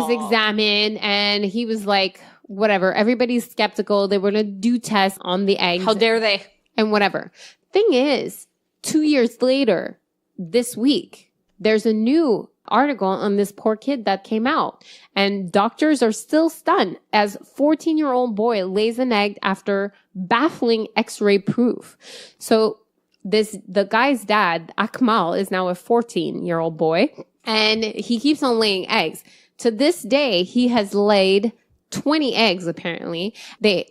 examined and he was like, whatever. Everybody's skeptical. They were going to do tests on the eggs. How dare they? And whatever. Thing is, 2 years later, this week, there's a new article on this poor kid that came out. And doctors are still stunned as 14-year-old boy lays an egg after baffling x-ray proof. So the guy's dad, Akmal, is now a 14-year-old boy and he keeps on laying eggs. To this day, he has laid 20 eggs, apparently.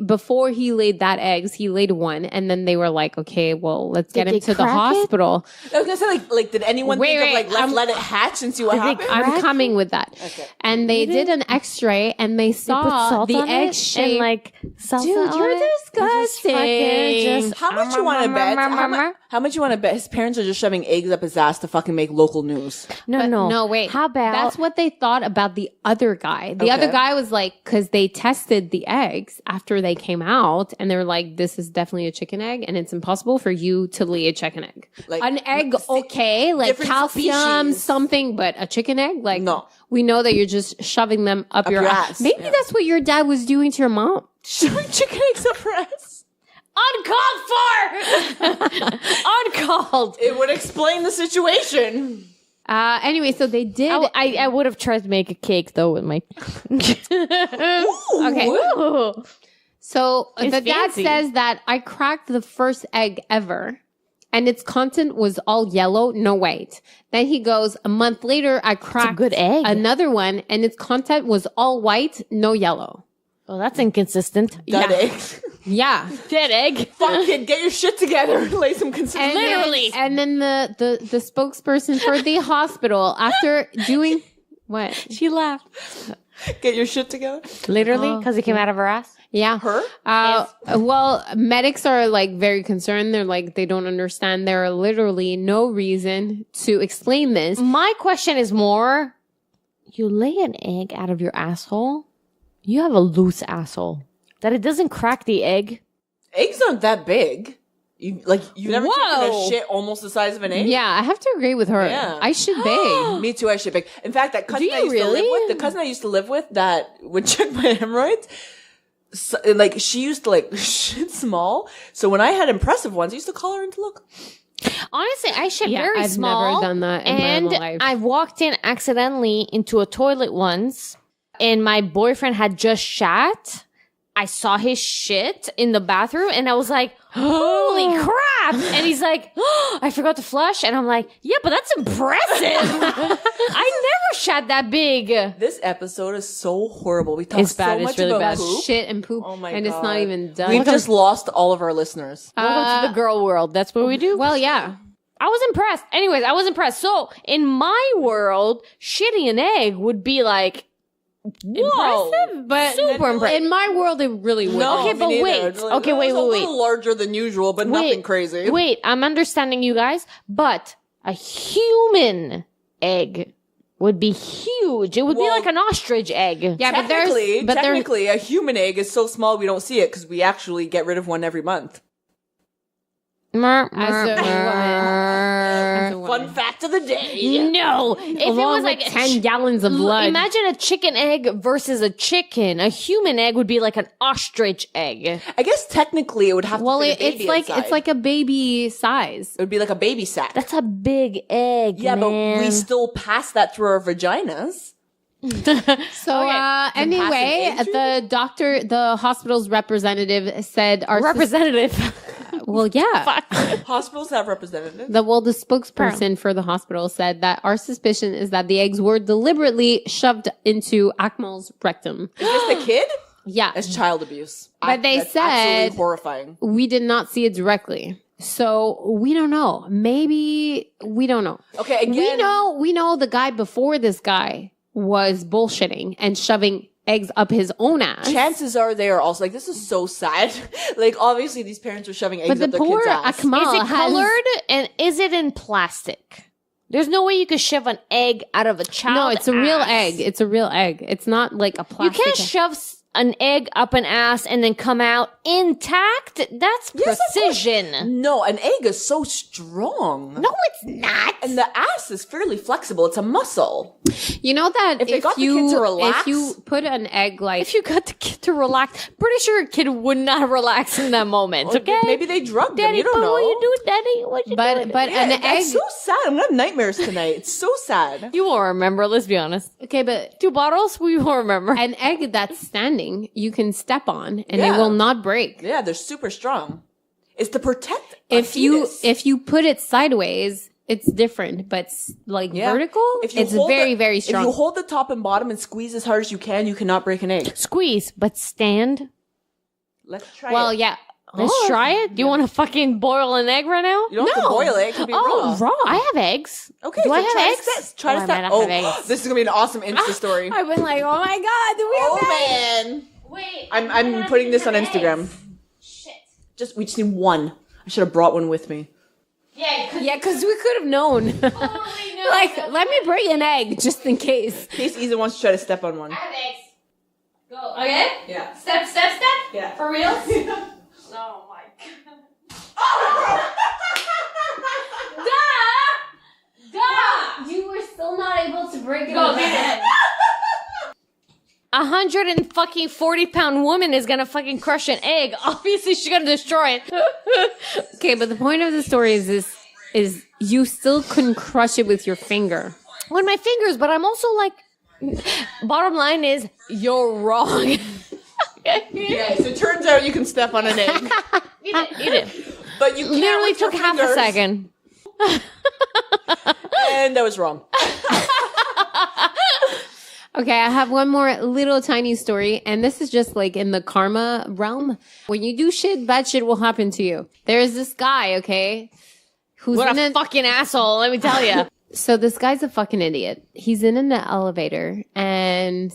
Before he laid that eggs, he laid one, and then they were like, okay, well, let's get Did him they to the crack it? hospital. I was gonna say, like, did anyone Wait, think wait, of like let it hatch and see what happened? I'm coming with that. Okay. And they did an x-ray, and they Put saw salt the on egg it shape. and like salsa Dude, on you're it? disgusting. How much you want to bet? How much you want to bet? His parents are just shoving eggs up his ass to fucking make local news. No, wait. How about That's what they thought about the other guy. The Okay. other guy was like, because they tested the eggs after they came out, and they were like, this is definitely a chicken egg, and it's impossible for you to lay a chicken egg. Like, An egg, okay, like different calcium, species. something, but a chicken egg? Like, No. We know that you're just shoving them up your your ass. ass, Maybe yeah. that's what your dad was doing to your mom. Shoving chicken eggs up her ass. uncalled for? Uncalled. It would explain the situation. Anyway, so they did. I would have tried to make a cake though with my. Okay. Ooh. So It's the dad fancy. says that I cracked the first egg ever and its content was all yellow, no white. Then he goes, a month later, I cracked good egg. another one and its content was all white, no yellow. Well, that's inconsistent. Dead Yeah. eggs. Yeah. Dead egg. Fuck kid, get your shit together. Lay some consistency. And then the spokesperson for the hospital, after doing what? She laughed. Get your shit together. Literally, because it came out of her ass. Yeah. Her? Well, medics are like very concerned. They're like, they don't understand. There are literally no reason to explain this. My question is more, you lay an egg out of your asshole, you have a loose asshole. That it doesn't crack the egg. Eggs aren't that big. You've never taken a shit almost the size of an egg? Yeah, I have to agree with her. Yeah. I shit big. Me too, I shit big. In fact, that cousin Do I you used to live really? with, the cousin I used to live with that would check my hemorrhoids, so, like, she used to, like, shit small. So when I had impressive ones, I used to call her in to look. Honestly, I shit Yeah, very I've small. never done that in my and life. I walked in accidentally into a toilet once, and my boyfriend had just shat. I saw his shit in the bathroom, and I was like, holy crap. And he's like, I forgot to flush. And I'm like, yeah, but that's impressive. I never shat that big. This episode is so horrible. We talk It's bad. so It's much really about bad. poop. Shit and poop. Oh my and God. it's not even done. We've just lost all of our listeners. Welcome to the girl world. That's what we do. Well, yeah. I was impressed. Anyways, I was impressed. So in my world, shitting an egg would be like, whoa, Impressive, but super impressive. in my world, it really would. No, Okay, me but neither. wait. It's like, Okay, wait, it's a wait, wait. little larger than usual, but nothing crazy. Wait, I'm understanding you guys, but a human egg would be huge. It would be Well, like an ostrich egg. Yeah, but there's Technically, a human egg is so small we don't see it because we actually get rid of one every month. As a woman. Fun fact of the day. No, if it Along was with like 10 gallons of blood. Imagine a chicken egg versus a chicken. A human egg would be like an ostrich egg. I guess technically it would have to Well, fit a baby it's inside. like a baby size. It would be like a baby sack. That's a big egg. Yeah, but man. we still pass that through our vaginas. So anyway, the hospital's representative said our representative. well, yeah. Hospitals have representatives. The spokesperson for the hospital said that our suspicion is that the eggs were deliberately shoved into Akmal's rectum. Is this the kid? Yeah. It's child abuse. But they That's said- absolutely horrifying. We did not see it directly. So we don't know. Maybe we don't know. Okay, again, We know the guy before this guy was bullshitting and shoving eggs up his own ass. chances are they are also like, this is so sad. Like, obviously these parents are shoving eggs But the up their poor kids' ass. Akmal Is it has- colored and is it in plastic? There's no way you could shove an egg out of a child. No, it's a real ass. egg. It's a real egg. It's not like a You plastic can't egg. shove an egg up an ass and then come out intact. That's Yes, of course. precision. No, an egg is so strong. No, it's not. And the ass is fairly flexible. It's a muscle. You know that If they got the kid to relax- if you put an egg like If you got the kid to relax, pretty sure a kid would not relax in that moment. Or Okay, maybe they drugged Daddy, them. You don't know. what you do, Daddy? What you doing? but Yeah, an egg that's so sad. I'm gonna have nightmares tonight. It's so sad. You won't remember. Let's be honest. okay, but 2 bottles, we won't remember. an egg that's standing, you can step on and it Yeah. will not break. Yeah, they're super strong. It's to protect a If you fetus. put it sideways, it's different, but like Yeah. vertical, If you it's hold very, the- very If strong. you hold the top and bottom and squeeze as hard as you cannot break an egg. Squeeze, but stand. Let's try well, it. yeah. Let's Oh, try it. Do you want to fucking boil an egg right now? You don't have to No. boil it. It can be Oh, raw. I have eggs. Okay, Do so I have try eggs? To test. Try Oh, to I test. might not Oh, have eggs. this is gonna be an awesome Insta story. I've been like, oh my god, do we Oh have eggs? man, Wait, I'm putting this on Instagram. Shit. We just need one. I should have brought one with me. Yeah, Yeah, because we could have known. totally know. Like, let me bring an egg just in case. In case Isa wants to try to step on one. I have eggs. Go. Okay? Yeah. Step. Yeah. For real? Oh my god. Duh! You were still not able to break it. Go, man. 140-pound woman is gonna fucking crush an egg. Obviously, she's gonna destroy it. Okay, but the point of the story is you still couldn't crush it with your finger. With my fingers, but I'm also like. Bottom line is, you're wrong. Yeah, so it turns out you can step on an egg, Eat it. but you can't Literally with your took half a fingers. second. And that was wrong. Okay, I have one more little tiny story, and this is just like in the karma realm. When you do shit, bad shit will happen to you. There's this guy, okay, who's What in a fucking asshole, let me tell you. So this guy's a fucking idiot. He's in an elevator, and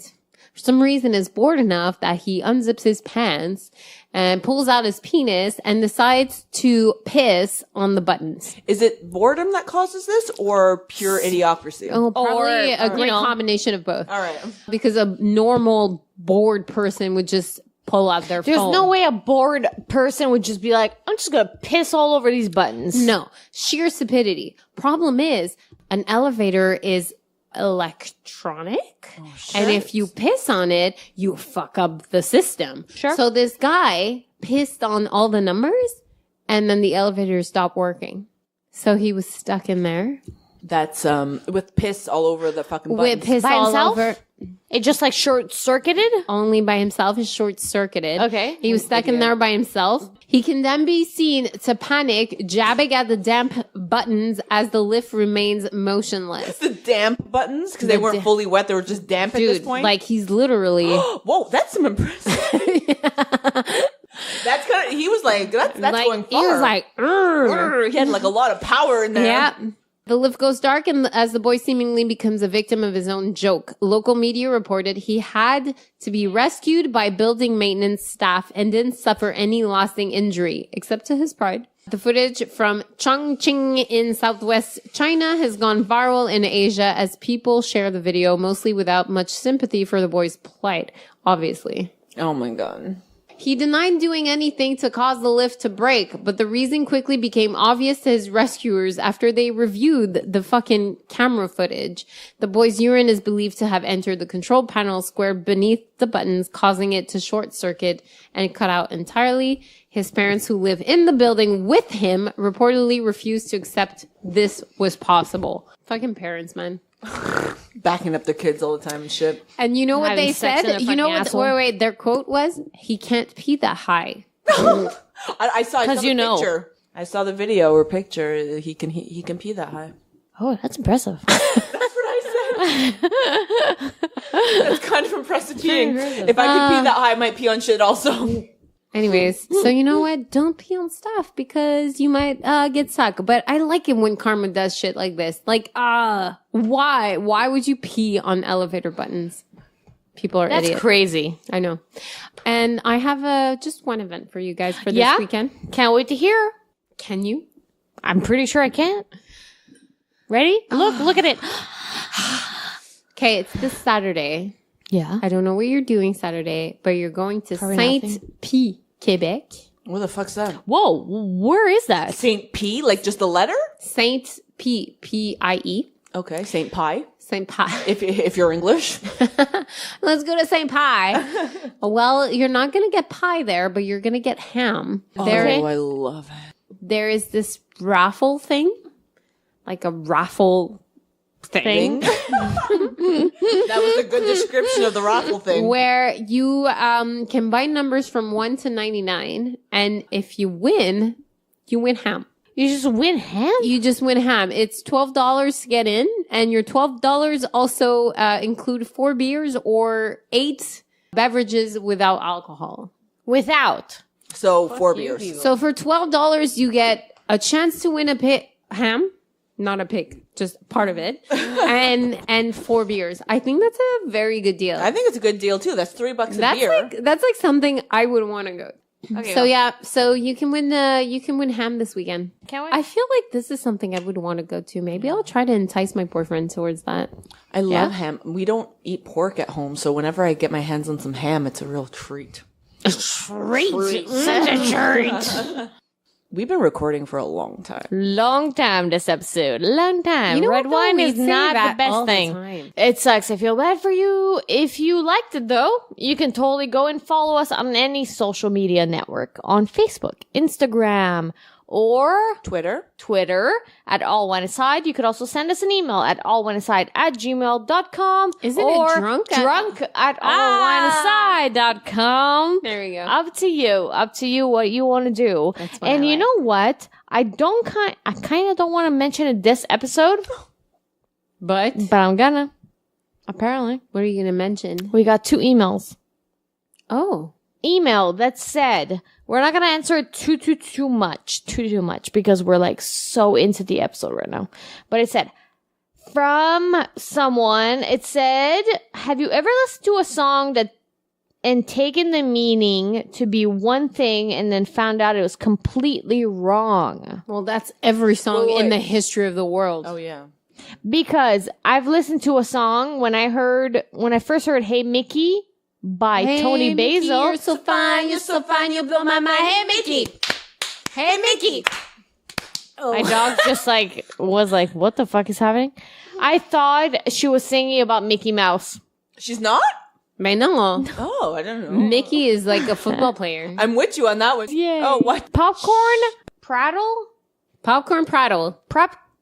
for some reason is bored enough that he unzips his pants and pulls out his penis and decides to piss on the buttons. Is it boredom that causes this or pure idiocracy? Oh, probably Or, a great you know. combination of both. All right. Because a normal bored person would just pull out their There's phone. no way a bored person would just be like, I'm just gonna piss all over these buttons. No, sheer stupidity. Problem is, an elevator is electronic. And if you piss on it, you fuck up the system. Sure. So this guy pissed on all the numbers and then the elevator stopped working. So he was stuck in there That's with piss all over the fucking buttons. with piss By all himself? over. It just like short circuited. Only by himself, is short circuited. Okay. He was stuck in there by himself. He can then be seen to panic, jabbing at the damp buttons as the lift remains motionless. The damp buttons because they weren't fully wet; they were just damp at this Dude, point. like he's literally. Whoa, that's some impressive. That's kind of. He was like, that's like, going far. he was like, "Urgh." He had like a lot of power in there. Yeah. The lift goes dark and as the boy seemingly becomes a victim of his own joke. Local media reported he had to be rescued by building maintenance staff and didn't suffer any lasting injury, except to his pride. The footage from Chongqing in southwest China has gone viral in Asia as people share the video, mostly without much sympathy for the boy's plight, obviously. Oh my god. He denied doing anything to cause the lift to break, but the reason quickly became obvious to his rescuers after they reviewed the fucking camera footage. The boy's urine is believed to have entered the control panel square beneath the buttons, causing it to short circuit and cut out entirely. His parents, who live in the building with him, reportedly refused to accept this was possible. Fucking parents, man. Backing up their kids all the time and shit. And you know what Having they sex in said? a You know fucking what? asshole. Wait. Their quote was, "He can't pee that high." I saw 'Cause the you know. picture. I saw the video or picture. He can pee that high. Oh, that's impressive. That's what I said. That's kind of impressive peeing. If I could pee that high, I might pee on shit also. Anyways, so you know what? Don't pee on stuff because you might get stuck. But I like it when karma does shit like this. Like, why? Why would you pee on elevator buttons? People are That's idiots. crazy. I know. And I have just one event for you guys for this Yeah? weekend. Can't wait to hear. Can you? I'm pretty sure I can't. Ready? Look at it. Okay, it's this Saturday. Yeah. I don't know what you're doing Saturday, but you're going to Probably Saint-Pie, Quebec. What the fuck's that? Whoa, where is that? Saint P, like just the letter? Saint-Pie, P-I-E. Okay, Saint Pie. Saint-Pie. If you're English. Let's go to St. Pie. Well, you're not going to get pie there, but you're going to get ham. Okay. Oh, I love it. There is this raffle thing, like a raffle thing, That was a good description of the raffle thing. where you can buy numbers from 1 to 99, and if you win ham. You just win ham? You just win ham. It's $12 to get in, and your $12 also include 4 beers or 8 beverages without alcohol. Without. So 4 beers. So for $12, you get a chance to win a ham, not a pig, just part of it, and 4 beers. I think that's a very good deal. I think it's a good deal too. That's $3 a beer. That's like something I would want to go. Okay. So yeah, so you can win ham this weekend. Can't wait. I feel like this is something I would want to go to. Maybe I'll try to entice my boyfriend towards that. I love ham. We don't eat pork at home, so whenever I get my hands on some ham, it's a real treat. Treat. Such a treat. We've been recording for a long time. Long time this episode. Long time. You know Red what, though? wine We is say not that the all best the thing. time. It sucks. I feel bad for you. If you liked it though, you can totally go and follow us on any social media network on Facebook, Instagram, or Twitter at All One Aside. You could also send us an email at alloneaside@gmail.com. Isn't or it drunk at alloneaside.com. There we go. Up to you what you want to do. That's what And I you like. know what? I kind of don't want to mention it this episode, But but I'm gonna. Apparently, what are you going to mention? we got 2 emails. Oh. Email that said we're not gonna answer it too much because we're like so into the episode right now. But it said, from someone. It said, have you ever listened to a song and taken the meaning to be one thing and then found out it was completely wrong? Well, that's every song in the history of the world. Oh, yeah. Because I've listened to a song when I first heard Hey Mickey by Tony Mickey, Basil. you're so fine, you blow my mind. Hey, Mickey. Hey, Mickey. My dog just was like, what the fuck is happening? I thought she was singing about Mickey Mouse. She's not? I know. Oh, I don't know. Mickey is like a football player. I'm with you on that one. Yeah. Oh, what? Popcorn Prattle? Popcorn Prattle.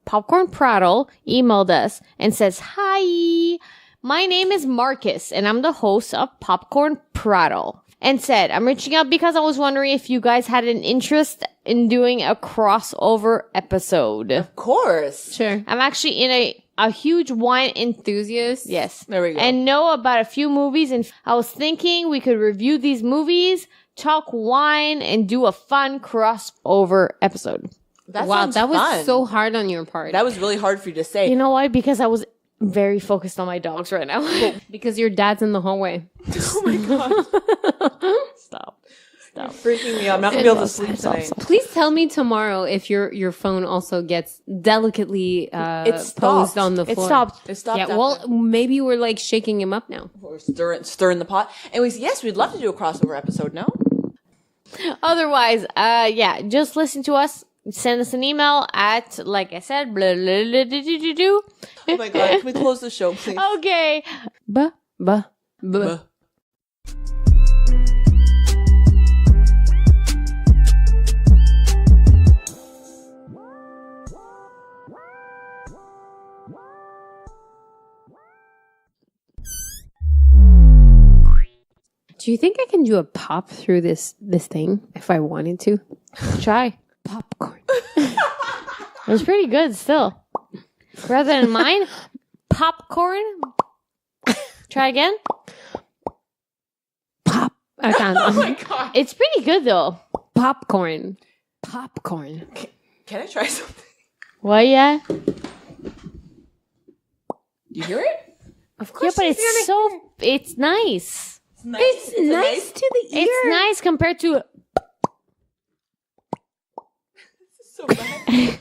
Popcorn Prattle emailed us and says, hi, my name is Marcus and I'm the host of Popcorn Prattle. And said, I'm reaching out because I was wondering if you guys had an interest in doing a crossover episode. Of course. Sure. I'm actually in a huge wine enthusiast. Yes. There we go. And know about a few movies. And I was thinking we could review these movies, talk wine, and do a fun crossover episode. Wow, that was fun. so hard on your part. That was really hard for you to say. You know why? Because I was very focused on my dogs right now. Because your dad's in the hallway. Oh my God. Stop. You're freaking me out. I'm not going to be able to sleep tonight. Please tell me tomorrow if your phone also gets delicately posed on the floor. It stopped. It stopped. Yeah, well, maybe we're like shaking him up now. Or stirring the pot. Anyways, yes, we'd love to do a crossover episode, no? Otherwise, just listen to us. Send us an email at, like I said, blah, blah, blah, blah, blah. Oh my God. Can we close the show, please? Okay. Buh, buh, buh. Buh. Do you think I can do a pop through this thing if I wanted to? Try. Popcorn. It was pretty good still. Rather than mine, popcorn. Try again. Pop. I found Oh it. my God. It's pretty good though. Popcorn. Popcorn. Can I try something? What, yeah? You hear it? Of Yeah, course. but it's nice. It's nice to the ear. It's nice compared to So bad.